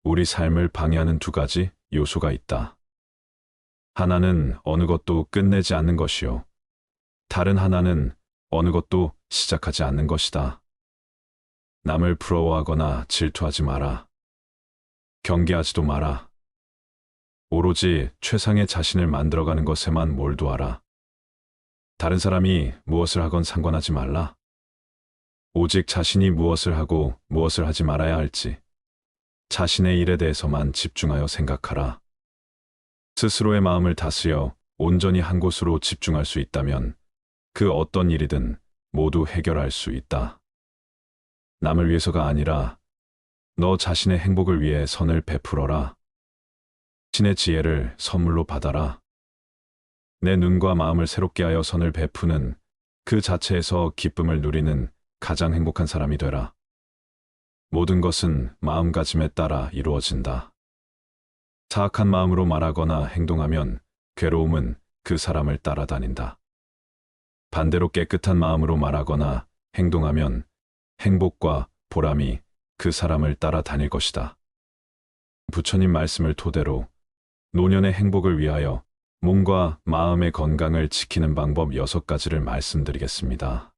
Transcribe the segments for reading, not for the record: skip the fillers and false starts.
우리 삶을 방해하는 두 가지 요소가 있다. 하나는 어느 것도 끝내지 않는 것이요. 다른 하나는 어느 것도 시작하지 않는 것이다. 남을 부러워하거나 질투하지 마라. 경계하지도 마라. 오로지 최상의 자신을 만들어가는 것에만 몰두하라. 다른 사람이 무엇을 하건 상관하지 말라. 오직 자신이 무엇을 하고 무엇을 하지 말아야 할지 자신의 일에 대해서만 집중하여 생각하라. 스스로의 마음을 다스려 온전히 한 곳으로 집중할 수 있다면 그 어떤 일이든 모두 해결할 수 있다. 남을 위해서가 아니라 너 자신의 행복을 위해 선을 베풀어라. 신의 지혜를 선물로 받아라. 내 눈과 마음을 새롭게 하여 선을 베푸는 그 자체에서 기쁨을 누리는 가장 행복한 사람이 되라. 모든 것은 마음가짐에 따라 이루어진다. 사악한 마음으로 말하거나 행동하면 괴로움은 그 사람을 따라다닌다. 반대로 깨끗한 마음으로 말하거나 행동하면 행복과 보람이 그 사람을 따라다닐 것이다. 부처님 말씀을 토대로 노년의 행복을 위하여 몸과 마음의 건강을 지키는 방법 6가지를 말씀드리겠습니다.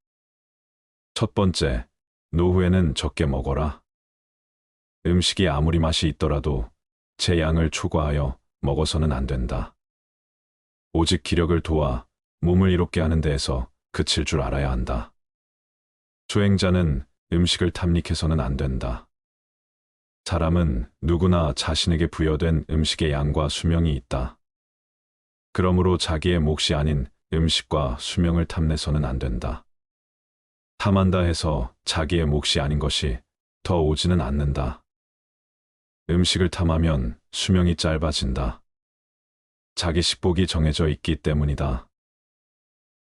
첫 번째, 노후에는 적게 먹어라. 음식이 아무리 맛이 있더라도 제 양을 초과하여 먹어서는 안 된다. 오직 기력을 도와 몸을 이롭게 하는 데에서 그칠 줄 알아야 한다. 수행자는 음식을 탐닉해서는 안 된다. 사람은 누구나 자신에게 부여된 음식의 양과 수명이 있다. 그러므로 자기의 몫이 아닌 음식과 수명을 탐내서는 안 된다. 탐한다 해서 자기의 몫이 아닌 것이 더 오지는 않는다. 음식을 탐하면 수명이 짧아진다. 자기 식복이 정해져 있기 때문이다.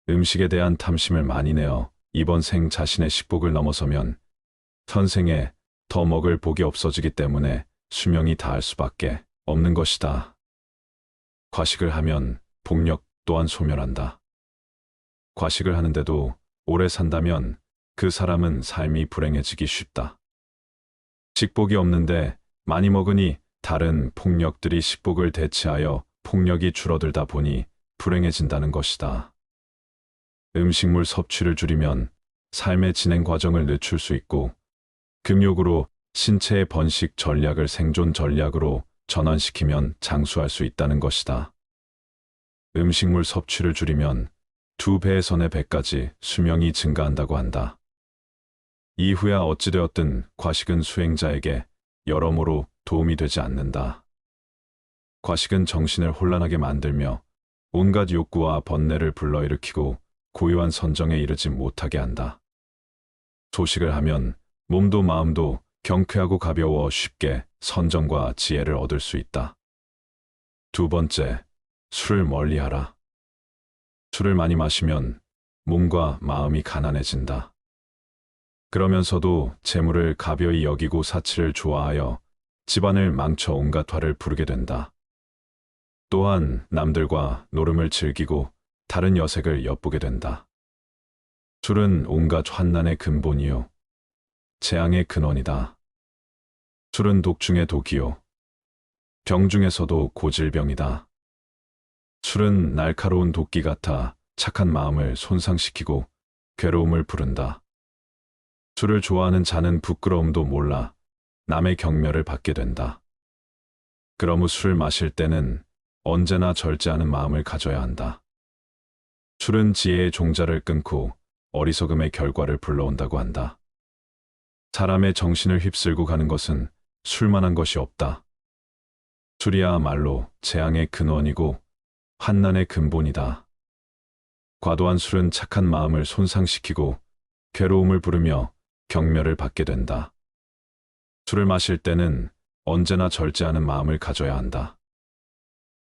음식에 대한 탐심을 많이 내어 이번 생 자신의 식복을 넘어서면 현생에 더 먹을 복이 없어지기 때문에 수명이 다할 수밖에 없는 것이다. 과식을 하면 복력 또한 소멸한다. 과식을 하는데도 오래 산다면 그 사람은 삶이 불행해지기 쉽다. 식복이 없는데 많이 먹으니 다른 폭력들이 식복을 대체하여 폭력이 줄어들다 보니 불행해진다는 것이다. 음식물 섭취를 줄이면 삶의 진행 과정을 늦출 수 있고 금욕으로 신체의 번식 전략을 생존 전략으로 전환시키면 장수할 수 있다는 것이다. 음식물 섭취를 줄이면 2배에서 4배까지 수명이 증가한다고 한다. 이후야 어찌되었든 과식은 수행자에게 여러모로 도움이 되지 않는다. 과식은 정신을 혼란하게 만들며 온갖 욕구와 번뇌를 불러일으키고 고요한 선정에 이르지 못하게 한다. 소식을 하면 몸도 마음도 경쾌하고 가벼워 쉽게 선정과 지혜를 얻을 수 있다. 두 번째, 술을 멀리하라. 술을 많이 마시면 몸과 마음이 가난해진다. 그러면서도 재물을 가벼이 여기고 사치를 좋아하여 집안을 망쳐 온갖 화를 부르게 된다. 또한 남들과 노름을 즐기고 다른 여색을 엿보게 된다. 술은 온갖 환난의 근본이요 재앙의 근원이다. 술은 독 중의 독이요 병 중에서도 고질병이다. 술은 날카로운 도끼 같아 착한 마음을 손상시키고 괴로움을 부른다. 술을 좋아하는 자는 부끄러움도 몰라 남의 경멸을 받게 된다. 그러므 술을 마실 때는 언제나 절제하는 마음을 가져야 한다. 술은 지혜의 종자를 끊고 어리석음의 결과를 불러온다고 한다. 사람의 정신을 휩쓸고 가는 것은 술만한 것이 없다. 술이야말로 재앙의 근원이고 환난의 근본이다. 과도한 술은 착한 마음을 손상시키고 괴로움을 부르며 경멸을 받게 된다. 술을 마실 때는 언제나 절제하는 마음을 가져야 한다.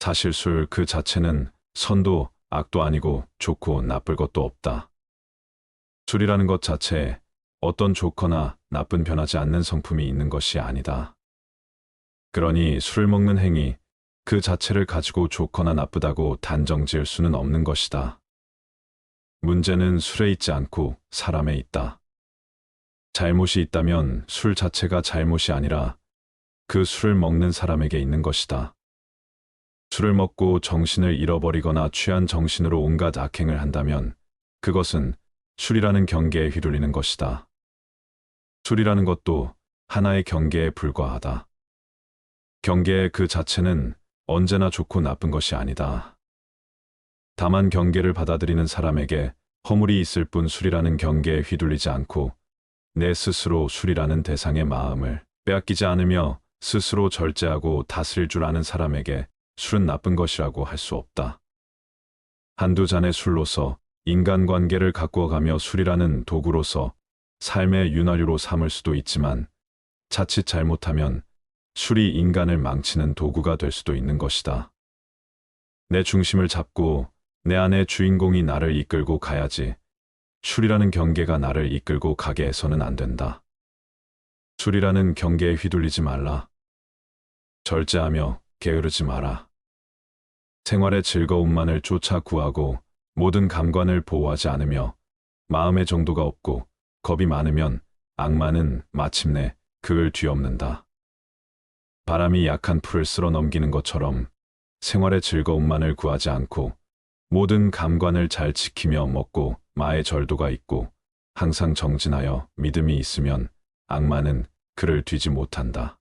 사실 술 그 자체는 선도 악도 아니고 좋고 나쁠 것도 없다. 술이라는 것 자체에 어떤 좋거나 나쁜 변하지 않는 성품이 있는 것이 아니다. 그러니 술을 먹는 행위 그 자체를 가지고 좋거나 나쁘다고 단정 지을 수는 없는 것이다. 문제는 술에 있지 않고 사람에 있다. 잘못이 있다면 술 자체가 잘못이 아니라 그 술을 먹는 사람에게 있는 것이다. 술을 먹고 정신을 잃어버리거나 취한 정신으로 온갖 악행을 한다면 그것은 술이라는 경계에 휘둘리는 것이다. 술이라는 것도 하나의 경계에 불과하다. 경계 그 자체는 언제나 좋고 나쁜 것이 아니다. 다만 경계를 받아들이는 사람에게 허물이 있을 뿐 술이라는 경계에 휘둘리지 않고 내 스스로 술이라는 대상의 마음을 빼앗기지 않으며 스스로 절제하고 다스릴 줄 아는 사람에게 술은 나쁜 것이라고 할 수 없다. 한두 잔의 술로서 인간관계를 가꾸어가며 술이라는 도구로서 삶의 윤활유로 삼을 수도 있지만 자칫 잘못하면 술이 인간을 망치는 도구가 될 수도 있는 것이다. 내 중심을 잡고 내 안의 주인공이 나를 이끌고 가야지 술이라는 경계가 나를 이끌고 가게 해서는 안 된다. 술이라는 경계에 휘둘리지 말라. 절제하며 게으르지 마라. 생활의 즐거움만을 쫓아 구하고 모든 감관을 보호하지 않으며 마음의 정도가 없고 겁이 많으면 악마는 마침내 그를 뒤엎는다. 바람이 약한 풀을 쓸어 넘기는 것처럼 생활의 즐거움만을 구하지 않고 모든 감관을 잘 지키며 먹고 마의 절도가 있고 항상 정진하여 믿음이 있으면 악마는 그를 뒤지 못한다.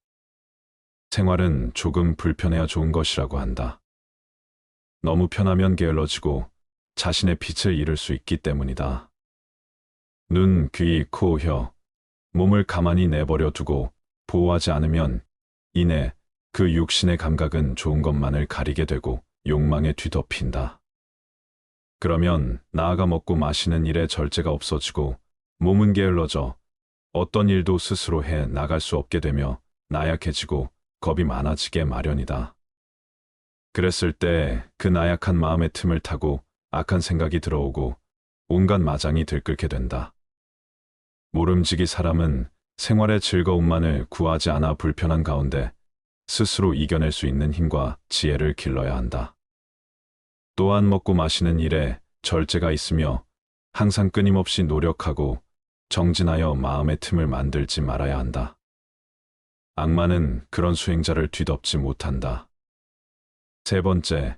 생활은 조금 불편해야 좋은 것이라고 한다. 너무 편하면 게을러지고 자신의 빛을 잃을 수 있기 때문이다. 눈, 귀, 코, 혀, 몸을 가만히 내버려 두고 보호하지 않으면 이내 그 육신의 감각은 좋은 것만을 가리게 되고 욕망에 뒤덮인다. 그러면 나아가 먹고 마시는 일에 절제가 없어지고 몸은 게을러져 어떤 일도 스스로 해 나갈 수 없게 되며 나약해지고 겁이 많아지게 마련이다. 그랬을 때 그 나약한 마음의 틈을 타고 악한 생각이 들어오고 온갖 마장이 들끓게 된다. 모름지기 사람은 생활의 즐거움만을 구하지 않아 불편한 가운데 스스로 이겨낼 수 있는 힘과 지혜를 길러야 한다. 또한 먹고 마시는 일에 절제가 있으며 항상 끊임없이 노력하고 정진하여 마음의 틈을 만들지 말아야 한다. 악마는 그런 수행자를 뒤덮지 못한다. 세 번째,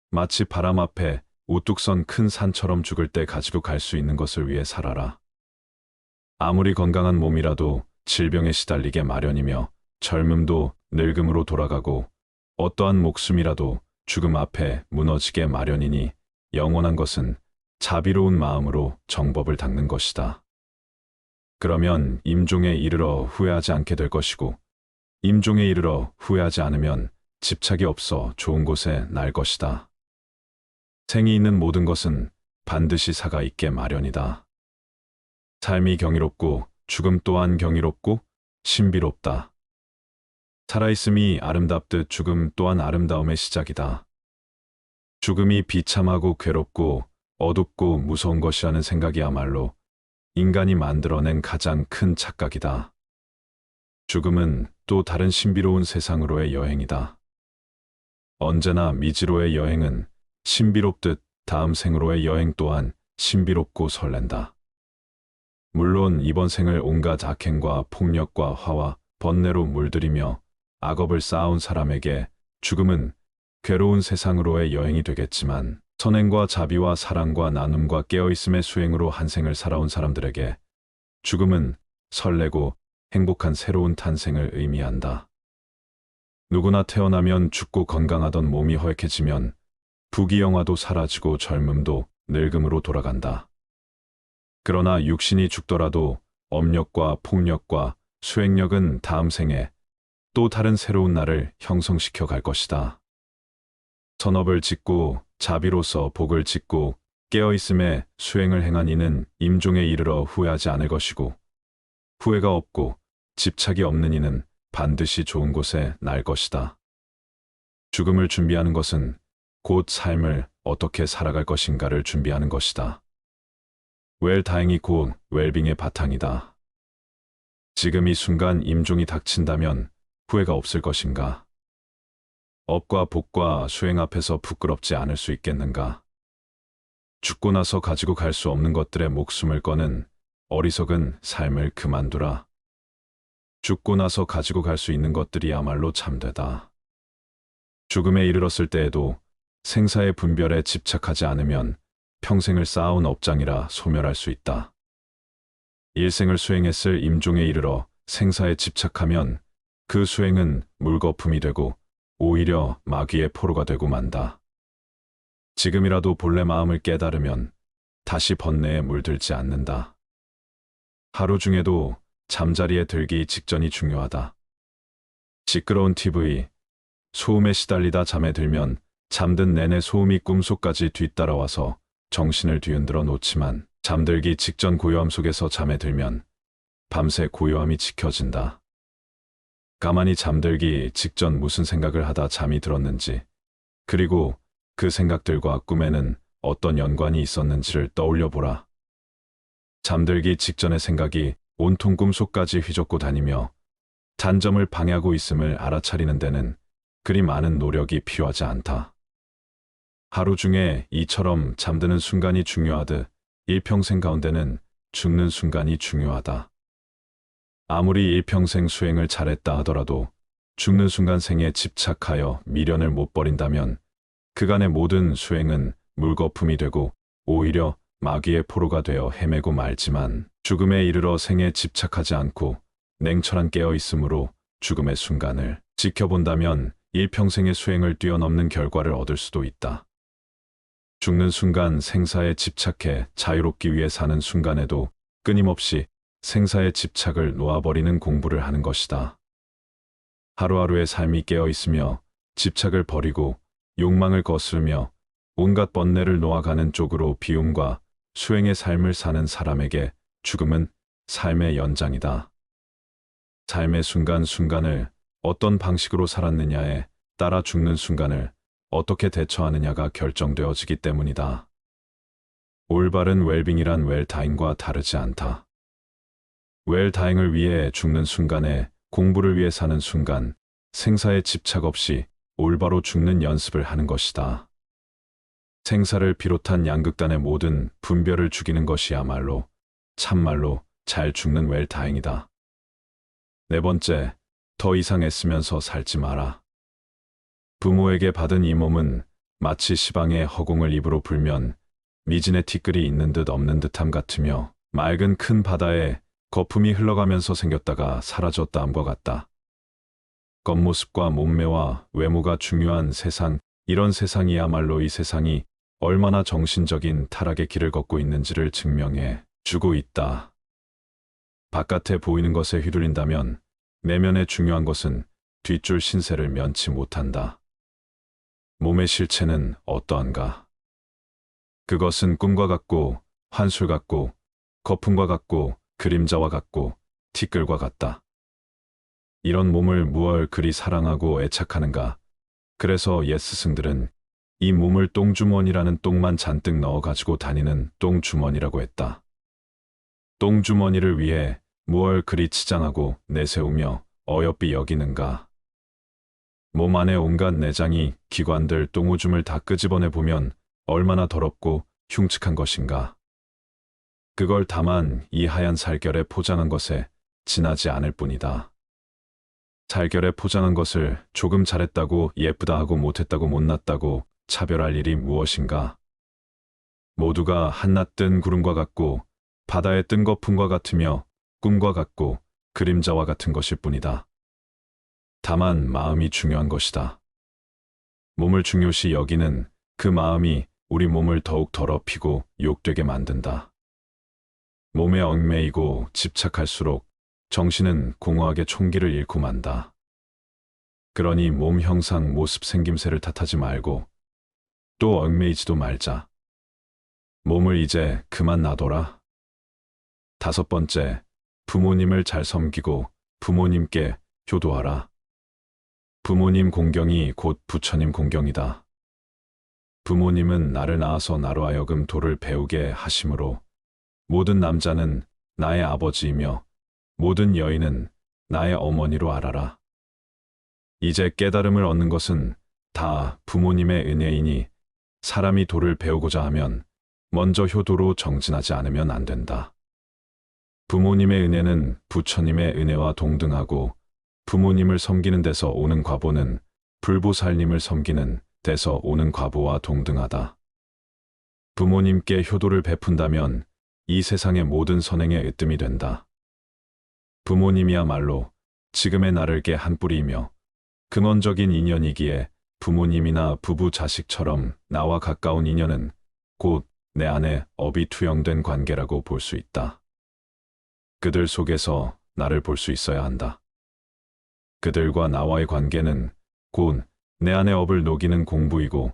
마치 바람 앞에 우뚝 선 큰 산처럼 죽을 때 가지고 갈 수 있는 것을 위해 살아라. 아무리 건강한 몸이라도 질병에 시달리게 마련이며 젊음도 늙음으로 돌아가고 어떠한 목숨이라도 죽음 앞에 무너지게 마련이니 영원한 것은 자비로운 마음으로 정법을 닦는 것이다. 그러면 임종에 이르러 후회하지 않게 될 것이고 임종에 이르러 후회하지 않으면 집착이 없어 좋은 곳에 날 것이다. 생이 있는 모든 것은 반드시 사가 있게 마련이다. 삶이 경이롭고 죽음 또한 경이롭고 신비롭다. 살아있음이 아름답듯 죽음 또한 아름다움의 시작이다. 죽음이 비참하고 괴롭고 어둡고 무서운 것이라는 생각이야말로 인간이 만들어낸 가장 큰 착각이다. 죽음은 또 다른 신비로운 세상으로의 여행이다. 언제나 미지로의 여행은 신비롭듯 다음 생으로의 여행 또한 신비롭고 설렌다. 물론 이번 생을 온갖 악행과 폭력과 화와 번뇌로 물들이며 악업을 쌓아온 사람에게 죽음은 괴로운 세상으로의 여행이 되겠지만 선행과 자비와 사랑과 나눔과 깨어있음의 수행으로 한 생을 살아온 사람들에게 죽음은 설레고 행복한 새로운 탄생을 의미한다. 누구나 태어나면 죽고 건강하던 몸이 헐케지면 부귀영화도 사라지고 젊음도 늙음으로 돌아간다. 그러나 육신이 죽더라도 업력과 폭력과 수행력은 다음 생에 또 다른 새로운 나를 형성시켜 갈 것이다. 선업을 짓고 자비로서 복을 짓고 깨어있음에 수행을 행한 이는 임종에 이르러 후회하지 않을 것이고 후회가 없고 집착이 없는 이는 반드시 좋은 곳에 날 것이다. 죽음을 준비하는 것은 곧 삶을 어떻게 살아갈 것인가를 준비하는 것이다. 웰다행이 곧 웰빙의 바탕이다. 지금 이 순간 임종이 닥친다면 후회가 없을 것인가? 업과 복과 수행 앞에서 부끄럽지 않을 수 있겠는가? 죽고 나서 가지고 갈 수 없는 것들에 목숨을 거는 어리석은 삶을 그만두라. 죽고 나서 가지고 갈 수 있는 것들이야말로 참되다. 죽음에 이르렀을 때에도 생사의 분별에 집착하지 않으면 평생을 쌓아온 업장이라 소멸할 수 있다. 일생을 수행했을 임종에 이르러 생사에 집착하면 그 수행은 물거품이 되고 오히려 마귀의 포로가 되고 만다. 지금이라도 본래 마음을 깨달으면 다시 번뇌에 물들지 않는다. 하루 중에도 잠자리에 들기 직전이 중요하다. 시끄러운 TV, 소음에 시달리다 잠에 들면 잠든 내내 소음이 꿈속까지 뒤따라와서 정신을 뒤흔들어 놓지만 잠들기 직전 고요함 속에서 잠에 들면 밤새 고요함이 지켜진다. 가만히 잠들기 직전 무슨 생각을 하다 잠이 들었는지, 그리고 그 생각들과 꿈에는 어떤 연관이 있었는지를 떠올려 보라. 잠들기 직전의 생각이 온통 꿈속까지 휘젓고 다니며 단점을 방해하고 있음을 알아차리는 데는 그리 많은 노력이 필요하지 않다. 하루 중에 이처럼 잠드는 순간이 중요하듯 일평생 가운데는 죽는 순간이 중요하다. 아무리 일평생 수행을 잘했다 하더라도 죽는 순간 생에 집착하여 미련을 못 버린다면 그간의 모든 수행은 물거품이 되고 오히려 마귀의 포로가 되어 헤매고 말지만, 죽음에 이르러 생에 집착하지 않고 냉철한 깨어있음으로 죽음의 순간을 지켜본다면 일평생의 수행을 뛰어넘는 결과를 얻을 수도 있다. 죽는 순간 생사에 집착해 자유롭기 위해 사는 순간에도 끊임없이 생사의 집착을 놓아버리는 공부를 하는 것이다. 하루하루의 삶이 깨어있으며 집착을 버리고 욕망을 거스르며 온갖 번뇌를 놓아가는 쪽으로 비움과 수행의 삶을 사는 사람에게 죽음은 삶의 연장이다. 삶의 순간순간을 어떤 방식으로 살았느냐에 따라 죽는 순간을 어떻게 대처하느냐가 결정되어지기 때문이다. 올바른 웰빙이란 웰다잉과 다르지 않다. 웰다잉을 위해 죽는 순간에 공부를 위해 사는 순간, 생사에 집착 없이 올바로 죽는 연습을 하는 것이다. 생사를 비롯한 양극단의 모든 분별을 죽이는 것이야말로 참말로 잘 죽는 웰다잉이다. 네 번째, 더 이상 애쓰면서 살지 마라. 부모에게 받은 이 몸은 마치 시방의 허공을 입으로 불면 미진의 티끌이 있는 듯 없는 듯함 같으며 맑은 큰 바다에 거품이 흘러가면서 생겼다가 사라졌다함과 같다. 겉모습과 몸매와 외모가 중요한 세상, 이런 세상이야말로 이 세상이 얼마나 정신적인 타락의 길을 걷고 있는지를 증명해 주고 있다. 바깥에 보이는 것에 휘둘린다면 내면에 중요한 것은 뒷줄 신세를 면치 못한다. 몸의 실체는 어떠한가? 그것은 꿈과 같고 환술 같고 거품과 같고 그림자와 같고 티끌과 같다. 이런 몸을 무얼 그리 사랑하고 애착하는가? 그래서 옛 스승들은 이 몸을 똥주머니라는 똥만 잔뜩 넣어 가지고 다니는 똥주머니라고 했다. 똥주머니를 위해 무얼 그리 치장하고 내세우며 어여삐 여기는가? 몸 안에 온갖 내장이 기관들 똥오줌을 다 끄집어내 보면 얼마나 더럽고 흉측한 것인가? 그걸 다만 이 하얀 살결에 포장한 것에 지나지 않을 뿐이다. 살결에 포장한 것을 조금 잘했다고 예쁘다 하고 못했다고 못났다고 차별할 일이 무엇인가? 모두가 한낮 뜬 구름과 같고 바다에 뜬 거품과 같으며 꿈과 같고 그림자와 같은 것일 뿐이다. 다만 마음이 중요한 것이다. 몸을 중요시 여기는 그 마음이 우리 몸을 더욱 더럽히고 욕되게 만든다. 몸에 얽매이고 집착할수록 정신은 공허하게 총기를 잃고 만다. 그러니 몸 형상 모습 생김새를 탓하지 말고 또 얽매이지도 말자. 몸을 이제 그만 놔둬라. 다섯 번째, 부모님을 잘 섬기고 부모님께 효도하라. 부모님 공경이 곧 부처님 공경이다. 부모님은 나를 낳아서 나로 하여금 도를 배우게 하심으로 모든 남자는 나의 아버지이며 모든 여인은 나의 어머니로 알아라. 이제 깨달음을 얻는 것은 다 부모님의 은혜이니 사람이 도를 배우고자 하면 먼저 효도로 정진하지 않으면 안 된다. 부모님의 은혜는 부처님의 은혜와 동등하고 부모님을 섬기는 데서 오는 과보는 불보살님을 섬기는 데서 오는 과보와 동등하다. 부모님께 효도를 베푼다면 이 세상의 모든 선행의 으뜸이 된다. 부모님이야말로 지금의 나를 개 한 뿌리이며 근원적인 인연이기에 부모님이나 부부 자식처럼 나와 가까운 인연은 곧 내 안에 업이 투영된 관계라고 볼 수 있다. 그들 속에서 나를 볼 수 있어야 한다. 그들과 나와의 관계는 곧 내 안의 업을 녹이는 공부이고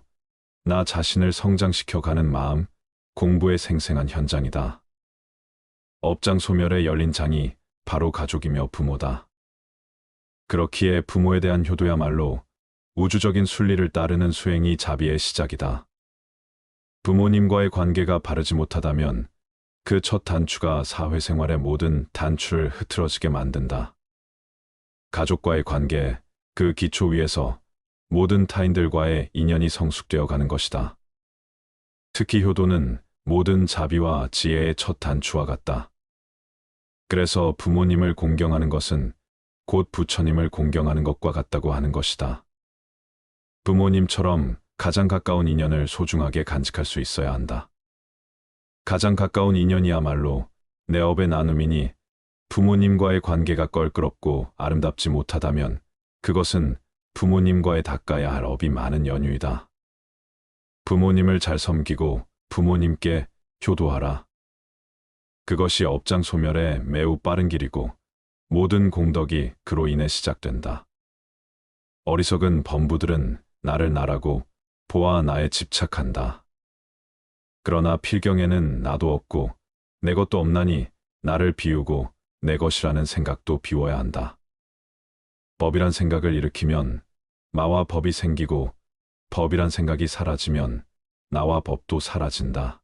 나 자신을 성장시켜가는 마음, 공부의 생생한 현장이다. 업장 소멸에 열린 장이 바로 가족이며 부모다. 그렇기에 부모에 대한 효도야말로 우주적인 순리를 따르는 수행이 자비의 시작이다. 부모님과의 관계가 바르지 못하다면 그 첫 단추가 사회생활의 모든 단추를 흐트러지게 만든다. 가족과의 관계, 그 기초 위에서 모든 타인들과의 인연이 성숙되어 가는 것이다. 특히 효도는 모든 자비와 지혜의 첫 단추와 같다. 그래서 부모님을 공경하는 것은 곧 부처님을 공경하는 것과 같다고 하는 것이다. 부모님처럼 가장 가까운 인연을 소중하게 간직할 수 있어야 한다. 가장 가까운 인연이야말로 내 업의 나눔이니 부모님과의 관계가 껄끄럽고 아름답지 못하다면 그것은 부모님과의 닦아야 할 업이 많은 연유이다. 부모님을 잘 섬기고 부모님께 효도하라. 그것이 업장 소멸의 매우 빠른 길이고 모든 공덕이 그로 인해 시작된다. 어리석은 범부들은 나를 나라고 보아 나에 집착한다. 그러나 필경에는 나도 없고 내 것도 없나니 나를 비우고 내 것이라는 생각도 비워야 한다. 법이란 생각을 일으키면 마와 법이 생기고 법이란 생각이 사라지면 나와 법도 사라진다.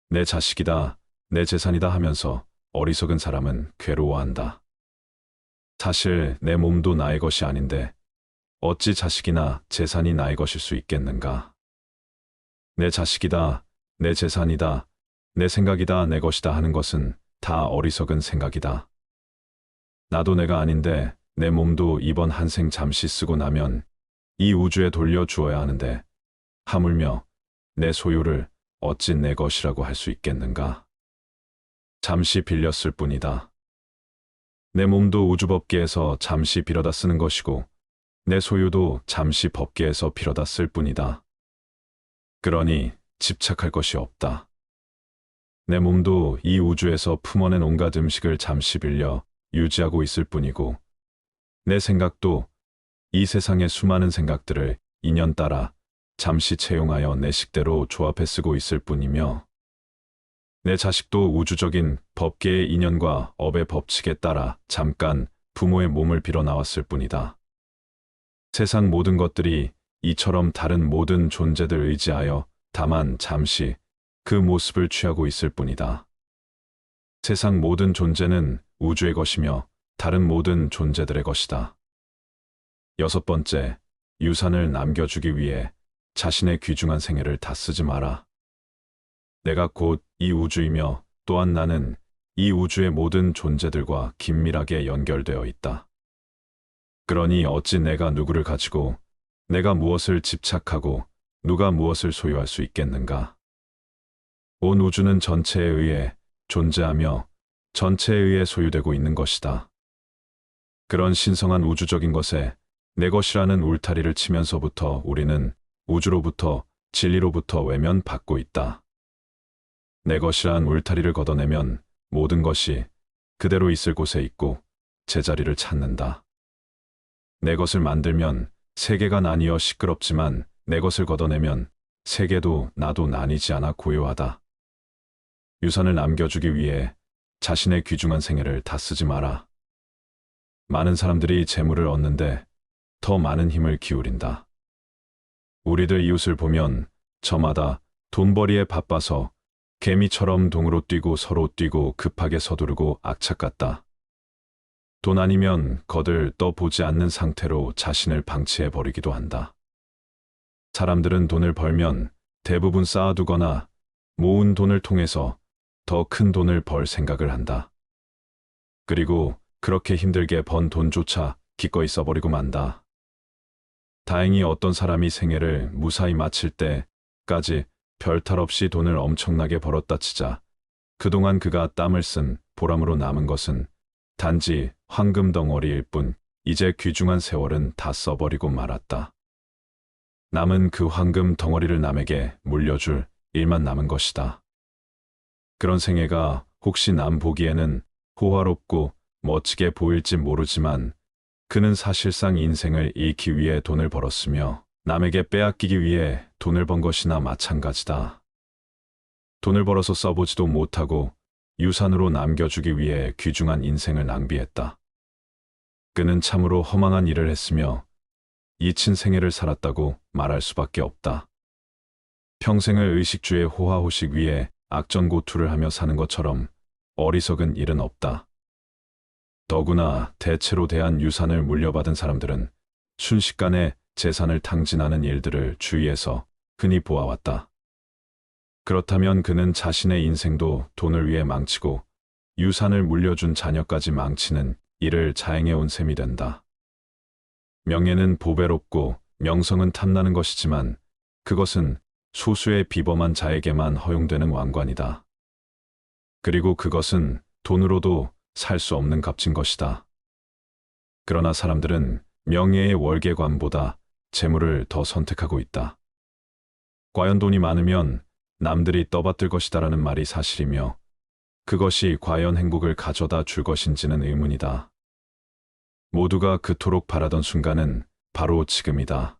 내 자식이다, 내 재산이다 하면서 어리석은 사람은 괴로워한다. 사실 내 몸도 나의 것이 아닌데 어찌 자식이나 재산이 나의 것일 수 있겠는가? 내 자식이다, 내 재산이다, 내 생각이다, 내 것이다 하는 것은 다 어리석은 생각이다. 나도 내가 아닌데 내 몸도 이번 한 생 잠시 쓰고 나면 이 우주에 돌려주어야 하는데 하물며 내 소유를 어찌 내 것이라고 할 수 있겠는가? 잠시 빌렸을 뿐이다. 내 몸도 우주법계에서 잠시 빌어다 쓰는 것이고 내 소유도 잠시 법계에서 빌어다 쓸 뿐이다. 그러니 집착할 것이 없다. 내 몸도 이 우주에서 품어낸 온갖 음식을 잠시 빌려 유지하고 있을 뿐이고 내 생각도 이 세상의 수많은 생각들을 인연 따라 잠시 채용하여 내 식대로 조합해 쓰고 있을 뿐이며 내 자식도 우주적인 법계의 인연과 업의 법칙에 따라 잠깐 부모의 몸을 빌어 나왔을 뿐이다. 세상 모든 것들이 이처럼 다른 모든 존재들 의지하여 다만 잠시 그 모습을 취하고 있을 뿐이다. 세상 모든 존재는 우주의 것이며 다른 모든 존재들의 것이다. 여섯 번째, 유산을 남겨주기 위해 자신의 귀중한 생애를 다 쓰지 마라. 내가 곧 이 우주이며 또한 나는 이 우주의 모든 존재들과 긴밀하게 연결되어 있다. 그러니 어찌 내가 누구를 가지고 내가 무엇을 집착하고 누가 무엇을 소유할 수 있겠는가? 온 우주는 전체에 의해 존재하며 전체에 의해 소유되고 있는 것이다. 그런 신성한 우주적인 것에 내 것이라는 울타리를 치면서부터 우리는 우주로부터 진리로부터 외면받고 있다. 내 것이란 울타리를 걷어내면 모든 것이 그대로 있을 곳에 있고 제자리를 찾는다. 내 것을 만들면 세계가 나뉘어 시끄럽지만 내 것을 걷어내면 세계도 나도 나뉘지 않아 고요하다. 유산을 남겨주기 위해 자신의 귀중한 생애를 다 쓰지 마라. 많은 사람들이 재물을 얻는데 더 많은 힘을 기울인다. 우리들 이웃을 보면 저마다 돈벌이에 바빠서 개미처럼 동으로 뛰고 서로 뛰고 급하게 서두르고 악착 같다. 돈 아니면 거들 떠보지 않는 상태로 자신을 방치해 버리기도 한다. 사람들은 돈을 벌면 대부분 쌓아두거나 모은 돈을 통해서 더 큰 돈을 벌 생각을 한다. 그리고 그렇게 힘들게 번 돈조차 기꺼이 써버리고 만다. 다행히 어떤 사람이 생애를 무사히 마칠 때까지 별탈 없이 돈을 엄청나게 벌었다 치자 그동안 그가 땀을 쓴 보람으로 남은 것은 단지 황금 덩어리일 뿐 이제 귀중한 세월은 다 써버리고 말았다. 남은 그 황금 덩어리를 남에게 물려줄 일만 남은 것이다. 그런 생애가 혹시 남 보기에는 호화롭고 멋지게 보일지 모르지만 그는 사실상 인생을 잃기 위해 돈을 벌었으며 남에게 빼앗기기 위해 돈을 번 것이나 마찬가지다. 돈을 벌어서 써보지도 못하고 유산으로 남겨주기 위해 귀중한 인생을 낭비했다. 그는 참으로 허망한 일을 했으며 잊힌 생애를 살았다고 말할 수밖에 없다. 평생을 의식주의 호화호식 위에 악전고투를 하며 사는 것처럼 어리석은 일은 없다. 더구나 대체로 대한 유산을 물려받은 사람들은 순식간에 재산을 탕진하는 일들을 주위에서 흔히 보아왔다. 그렇다면 그는 자신의 인생도 돈을 위해 망치고 유산을 물려준 자녀까지 망치는 일을 자행해온 셈이 된다. 명예는 보배롭고 명성은 탐나는 것이지만 그것은 소수의 비범한 자에게만 허용되는 왕관이다. 그리고 그것은 돈으로도 살 수 없는 값진 것이다. 그러나 사람들은 명예의 월계관보다 재물을 더 선택하고 있다. 과연 돈이 많으면 남들이 떠받들 것이다라는 말이 사실이며 그것이 과연 행복을 가져다 줄 것인지는 의문이다. 모두가 그토록 바라던 순간은 바로 지금이다.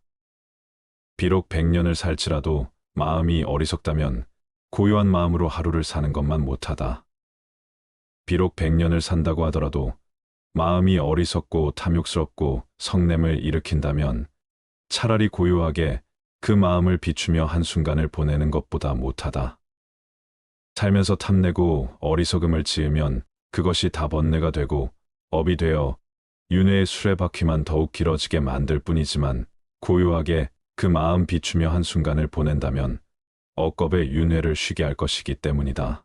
비록 100년을 살지라도 마음이 어리석다면 고요한 마음으로 하루를 사는 것만 못하다. 비록 100년을 산다고 하더라도 마음이 어리석고 탐욕스럽고 성냄을 일으킨다면 차라리 고요하게 그 마음을 비추며 한순간을 보내는 것보다 못하다. 살면서 탐내고 어리석음을 지으면 그것이 다 번뇌가 되고 업이 되어 윤회의 수레바퀴만 더욱 길어지게 만들 뿐이지만 고요하게 그 마음 비추며 한순간을 보낸다면 억겁의 윤회를 쉬게 할 것이기 때문이다.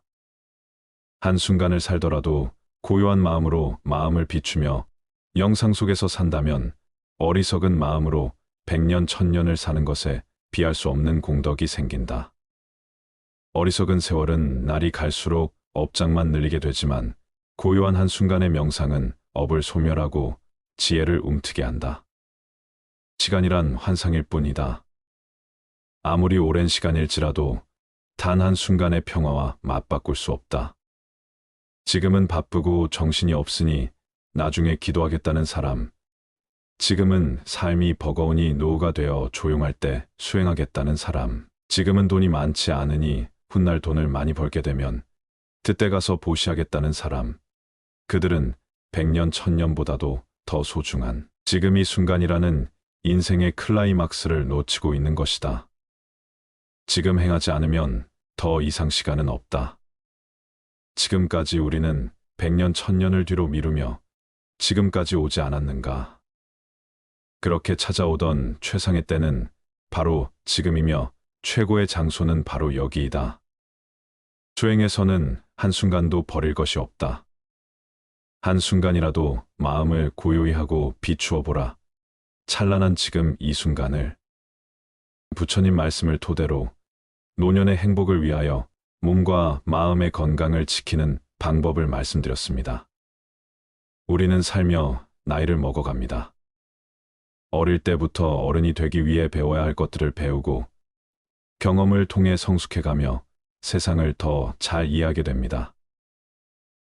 한순간을 살더라도 고요한 마음으로 마음을 비추며 영상 속에서 산다면 어리석은 마음으로 100년 1000년을 사는 것에 비할 수 없는 공덕이 생긴다. 어리석은 세월은 날이 갈수록 업장만 늘리게 되지만 고요한 한순간의 명상은 업을 소멸하고 지혜를 움트게 한다. 시간이란 환상일 뿐이다. 아무리 오랜 시간일지라도 단 한순간의 평화와 맞바꿀 수 없다. 지금은 바쁘고 정신이 없으니 나중에 기도하겠다는 사람, 지금은 삶이 버거우니 노후가 되어 조용할 때 수행하겠다는 사람, 지금은 돈이 많지 않으니 훗날 돈을 많이 벌게 되면 그때 가서 보시하겠다는 사람, 그들은 100년 1000년보다도 더 소중한 지금 이 순간이라는 인생의 클라이막스를 놓치고 있는 것이다. 지금 행하지 않으면 더 이상 시간은 없다. 지금까지 우리는 100년 1000년을 뒤로 미루며 지금까지 오지 않았는가. 그렇게 찾아오던 최상의 때는 바로 지금이며 최고의 장소는 바로 여기이다. 수행에서는 한순간도 버릴 것이 없다. 한순간이라도 마음을 고요히 하고 비추어 보라. 찬란한 지금 이 순간을. 부처님 말씀을 토대로 노년의 행복을 위하여 몸과 마음의 건강을 지키는 방법을 말씀드렸습니다. 우리는 살며 나이를 먹어갑니다. 어릴 때부터 어른이 되기 위해 배워야 할 것들을 배우고 경험을 통해 성숙해가며 세상을 더 잘 이해하게 됩니다.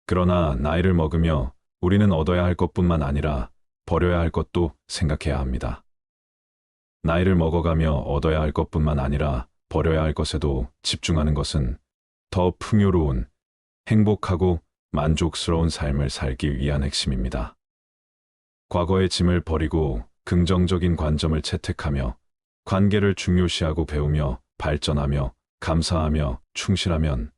그러나 나이를 먹으며 우리는 얻어야 할 것뿐만 아니라 버려야 할 것도 생각해야 합니다. 나이를 먹어가며 얻어야 할 것뿐만 아니라 버려야 할 것에도 집중하는 것은 더 풍요로운, 행복하고 만족스러운 삶을 살기 위한 핵심입니다. 과거의 짐을 버리고 긍정적인 관점을 채택하며 관계를 중요시하고 배우며 발전하며 감사하며 충실하면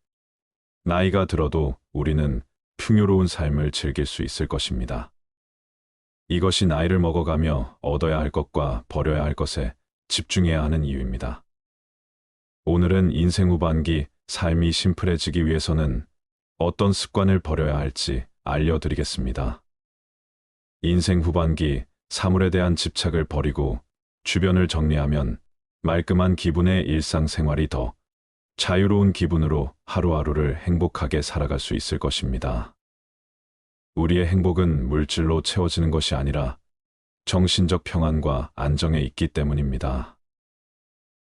나이가 들어도 우리는 풍요로운 삶을 즐길 수 있을 것입니다. 이것이 나이를 먹어가며 얻어야 할 것과 버려야 할 것에 집중해야 하는 이유입니다. 오늘은 인생 후반기 삶이 심플해지기 위해서는 어떤 습관을 버려야 할지 알려드리겠습니다. 인생 후반기 사물에 대한 집착을 버리고 주변을 정리하면 말끔한 기분의 일상생활이 더 자유로운 기분으로 하루하루를 행복하게 살아갈 수 있을 것입니다. 우리의 행복은 물질로 채워지는 것이 아니라 정신적 평안과 안정에 있기 때문입니다.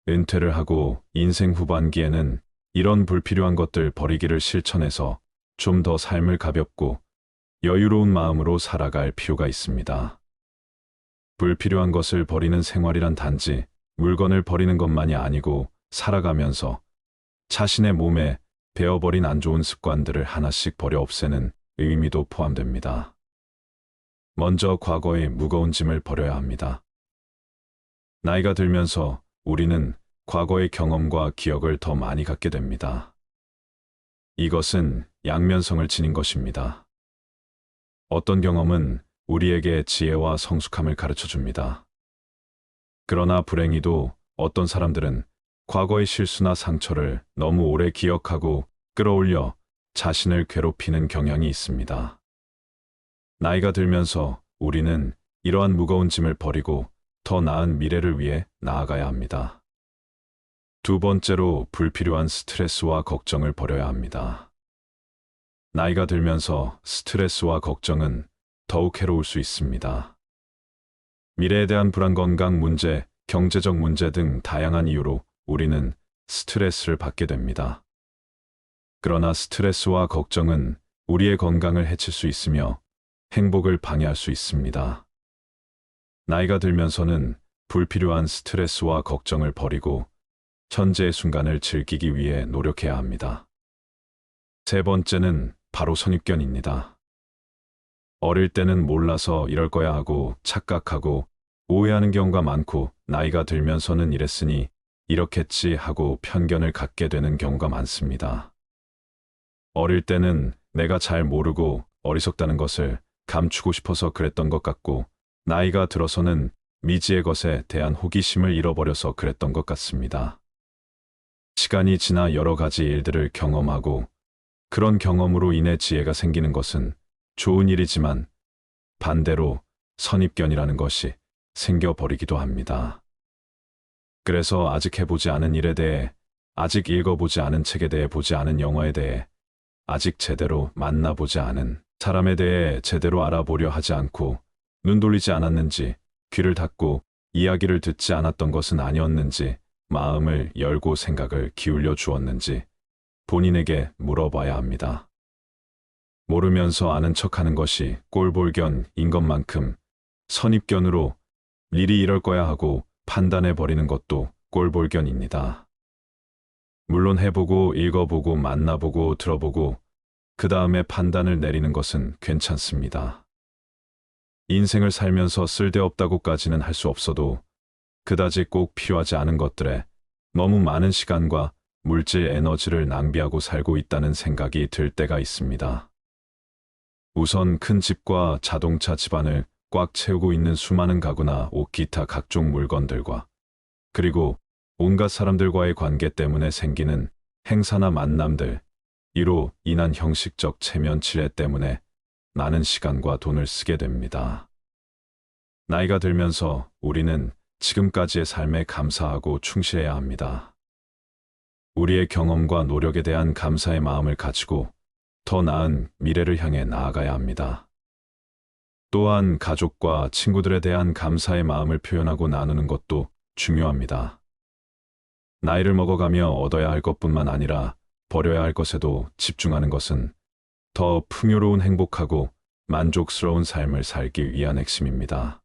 은퇴를 하고 인생 후반기에는 이런 불필요한 것들 버리기를 실천해서 좀 더 삶을 가볍고 여유로운 마음으로 살아갈 필요가 있습니다. 불필요한 것을 버리는 생활이란 단지 물건을 버리는 것만이 아니고 살아가면서 자신의 몸에 배어버린 안 좋은 습관들을 하나씩 버려 없애는 의미도 포함됩니다. 먼저 과거의 무거운 짐을 버려야 합니다. 나이가 들면서 우리는 과거의 경험과 기억을 더 많이 갖게 됩니다. 이것은 양면성을 지닌 것입니다. 어떤 경험은 우리에게 지혜와 성숙함을 가르쳐 줍니다. 그러나 불행히도 어떤 사람들은 과거의 실수나 상처를 너무 오래 기억하고 끌어올려 자신을 괴롭히는 경향이 있습니다. 나이가 들면서 우리는 이러한 무거운 짐을 버리고 더 나은 미래를 위해 나아가야 합니다. 두 번째로 불필요한 스트레스와 걱정을 버려야 합니다. 나이가 들면서 스트레스와 걱정은 더욱 해로울 수 있습니다. 미래에 대한 불안, 건강 문제, 경제적 문제 등 다양한 이유로 우리는 스트레스를 받게 됩니다. 그러나 스트레스와 걱정은 우리의 건강을 해칠 수 있으며 행복을 방해할 수 있습니다. 나이가 들면서는 불필요한 스트레스와 걱정을 버리고 현재의 순간을 즐기기 위해 노력해야 합니다. 세 번째는 바로 선입견입니다. 어릴 때는 몰라서 이럴 거야 하고 착각하고 오해하는 경우가 많고 나이가 들면서는 이랬으니 이렇겠지 하고 편견을 갖게 되는 경우가 많습니다. 어릴 때는 내가 잘 모르고 어리석다는 것을 감추고 싶어서 그랬던 것 같고 나이가 들어서는 미지의 것에 대한 호기심을 잃어버려서 그랬던 것 같습니다. 시간이 지나 여러 가지 일들을 경험하고 그런 경험으로 인해 지혜가 생기는 것은 좋은 일이지만 반대로 선입견이라는 것이 생겨버리기도 합니다. 그래서 아직 해보지 않은 일에 대해, 아직 읽어보지 않은 책에 대해, 보지 않은 영화에 대해, 아직 제대로 만나보지 않은 사람에 대해 제대로 알아보려 하지 않고 눈 돌리지 않았는지, 귀를 닫고 이야기를 듣지 않았던 것은 아니었는지, 마음을 열고 생각을 기울여 주었는지 본인에게 물어봐야 합니다. 모르면서 아는 척하는 것이 꼴볼견인 것만큼 선입견으로 일이 이럴 거야 하고 판단해버리는 것도 꼴볼견입니다. 물론 해보고 읽어보고 만나보고 들어보고 그 다음에 판단을 내리는 것은 괜찮습니다. 인생을 살면서 쓸데없다고까지는 할 수 없어도 그다지 꼭 필요하지 않은 것들에 너무 많은 시간과 물질 에너지를 낭비하고 살고 있다는 생각이 들 때가 있습니다. 우선 큰 집과 자동차 집안을 꽉 채우고 있는 수많은 가구나 옷, 기타 각종 물건들과 그리고 온갖 사람들과의 관계 때문에 생기는 행사나 만남들, 이로 인한 형식적 체면 치레 때문에 많은 시간과 돈을 쓰게 됩니다. 나이가 들면서 우리는 지금까지의 삶에 감사하고 충실해야 합니다. 우리의 경험과 노력에 대한 감사의 마음을 가지고 더 나은 미래를 향해 나아가야 합니다. 또한 가족과 친구들에 대한 감사의 마음을 표현하고 나누는 것도 중요합니다. 나이를 먹어가며 얻어야 할 것뿐만 아니라 버려야 할 것에도 집중하는 것은 더 풍요로운, 행복하고 만족스러운 삶을 살기 위한 핵심입니다.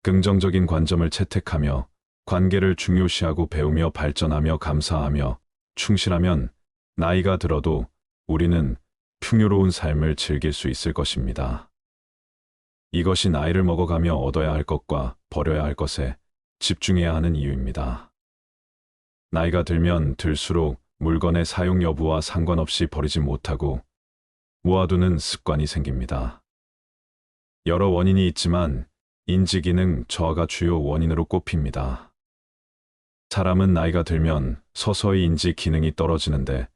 긍정적인 관점을 채택하며 관계를 중요시하고 배우며 발전하며 감사하며 충실하면 나이가 들어도 우리는 풍요로운 삶을 즐길 수 있을 것입니다. 이것이 나이를 먹어가며 얻어야 할 것과 버려야 할 것에 집중해야 하는 이유입니다. 나이가 들면 들수록 물건의 사용 여부와 상관없이 버리지 못하고 모아두는 습관이 생깁니다. 여러 원인이 있지만 인지기능 저하가 주요 원인으로 꼽힙니다. 사람은 나이가 들면 서서히 인지 기능이 떨어지는데